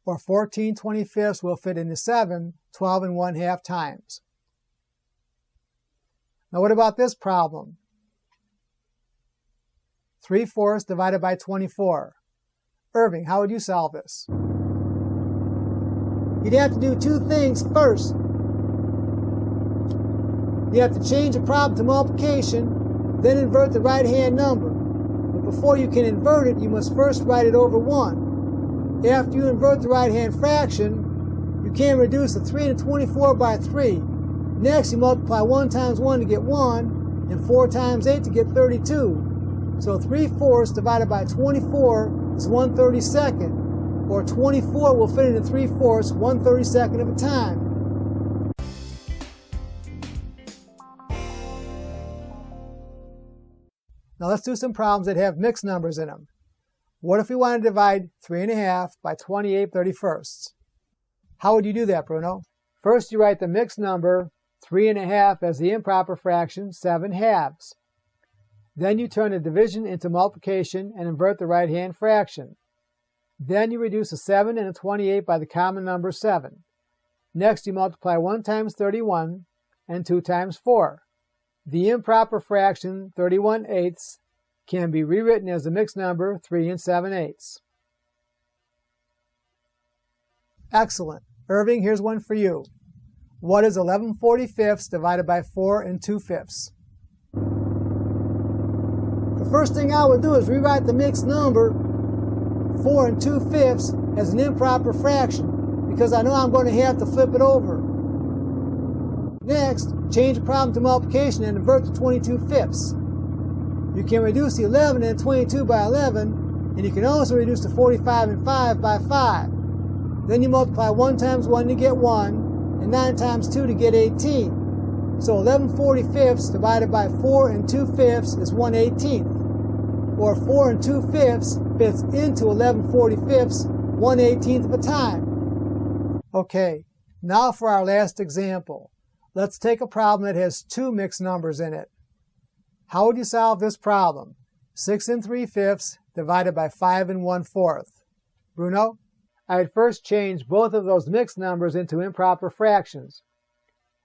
or 14/25 will fit into 7 12.5 times. Now what about this problem? 3/4 divided by 24. Irving, how would you solve this? You'd have to do 2 things first. You have to change the problem to multiplication, then invert the right-hand number. But before you can invert it, you must first write it over 1. After you invert the right-hand fraction, you can reduce the 3 and 24 by 3. Next, you multiply 1 times 1 to get 1, and 4 times 8 to get 32. So 3/4 divided by 24 is 1/32, or 24 will fit into 3/4 1/32 of a time. Now let's do some problems that have mixed numbers in them. What if we want to divide 3.5 by 28/31? How would you do that, Bruno? First, you write the mixed number 3.5 as the improper fraction 7/2. Then you turn the division into multiplication and invert the right-hand fraction. Then you reduce a 7 and a 28 by the common number 7. Next, you multiply 1 times 31 and 2 times 4. The improper fraction 31/8 can be rewritten as the mixed number 3 7/8. Excellent. Irving, here's one for you. What is 11/45 divided by 4 2/5? The first thing I would do is rewrite the mixed number 4 2/5 as an improper fraction, because I know I'm going to have to flip it over. Next, change the problem to multiplication and invert to 22/5. You can reduce the 11 and 22 by 11, and you can also reduce the 45 and 5 by 5. Then you multiply 1 times 1 to get 1, and 9 times 2 to get 18. So 11/45 divided by 4 2/5 is 1/18, or 4 2/5 fits into 11/45 1/18 of a time. Okay, now for our last example. Let's take a problem that has 2 mixed numbers in it. How would you solve this problem? 6 3/5 divided by 5 1/4. Bruno? I'd first change both of those mixed numbers into improper fractions.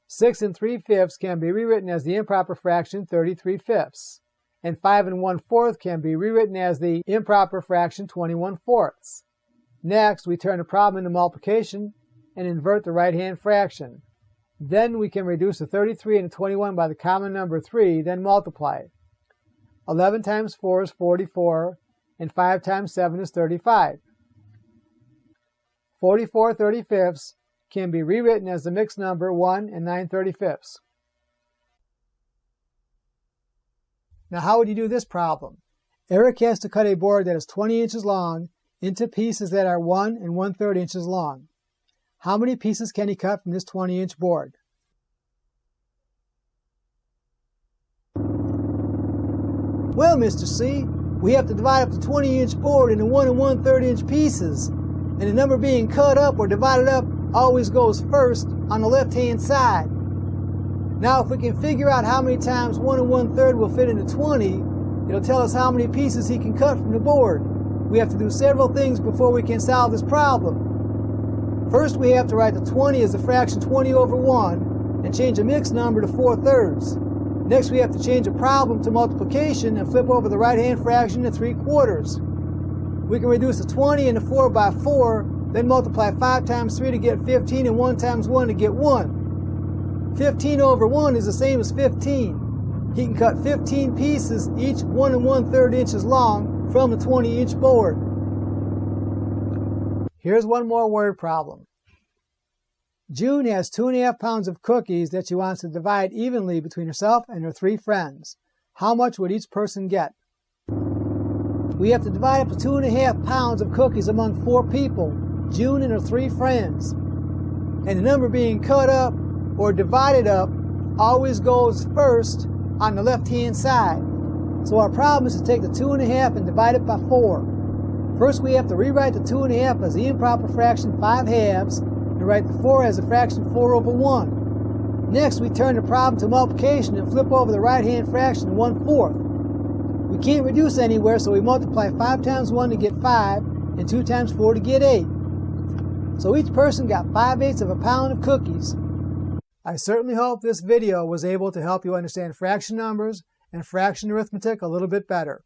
6 3/5 can be rewritten as the improper fraction 33/5, and 5 1/4 can be rewritten as the improper fraction 21/4. Next, we turn the problem into multiplication and invert the right-hand fraction. Then we can reduce the 33 and the 21 by the common number 3, then multiply. 11 times 4 is 44, and 5 times 7 is 35. 44/35 can be rewritten as the mixed number 1 9/35. Now how would you do this problem? Eric has to cut a board that is 20 inches long into pieces that are 1 1/3 inches long. How many pieces can he cut from this 20-inch board? Well, Mr. C, we have to divide up the 20-inch board into 1 1/3 inch pieces, and the number being cut up or divided up always goes first on the left-hand side. Now, if we can figure out how many times 1 1/3 will fit into 20, It'll tell us how many pieces he can cut from the board. We have to do several things before we can solve this problem. First, we have to write the 20 as the fraction 20 over 1 and change a mixed number to 4/3. Next, we have to change a problem to multiplication and flip over the right-hand fraction to 3/4. We can reduce the 20 and the 4 by 4, then multiply 5 times 3 to get 15 and 1 times 1 to get 1. 15 over 1 is the same as 15. He can cut 15 pieces, each 1 1/3 inches long, from the 20-inch board. Here's one more word problem. June has 2.5 pounds of cookies that she wants to divide evenly between herself and her 3 friends. How much would each person get? We have to divide up to 2.5 pounds of cookies among 4 people, June and her 3 friends. And the number being cut up or divided up always goes first on the left-hand side. So our problem is to take the 2.5 and divide it by 4. First, we have to rewrite the 2.5 as the improper fraction 5/2 and write the 4 as a fraction 4 over 1. Next, we turn the problem to multiplication and flip over the right-hand fraction 1/4. We can't reduce anywhere, so we multiply 5 times 1 to get 5 and 2 times 4 to get 8. So each person got 5/8 of a pound of cookies. I certainly hope this video was able to help you understand fraction numbers and fraction arithmetic a little bit better.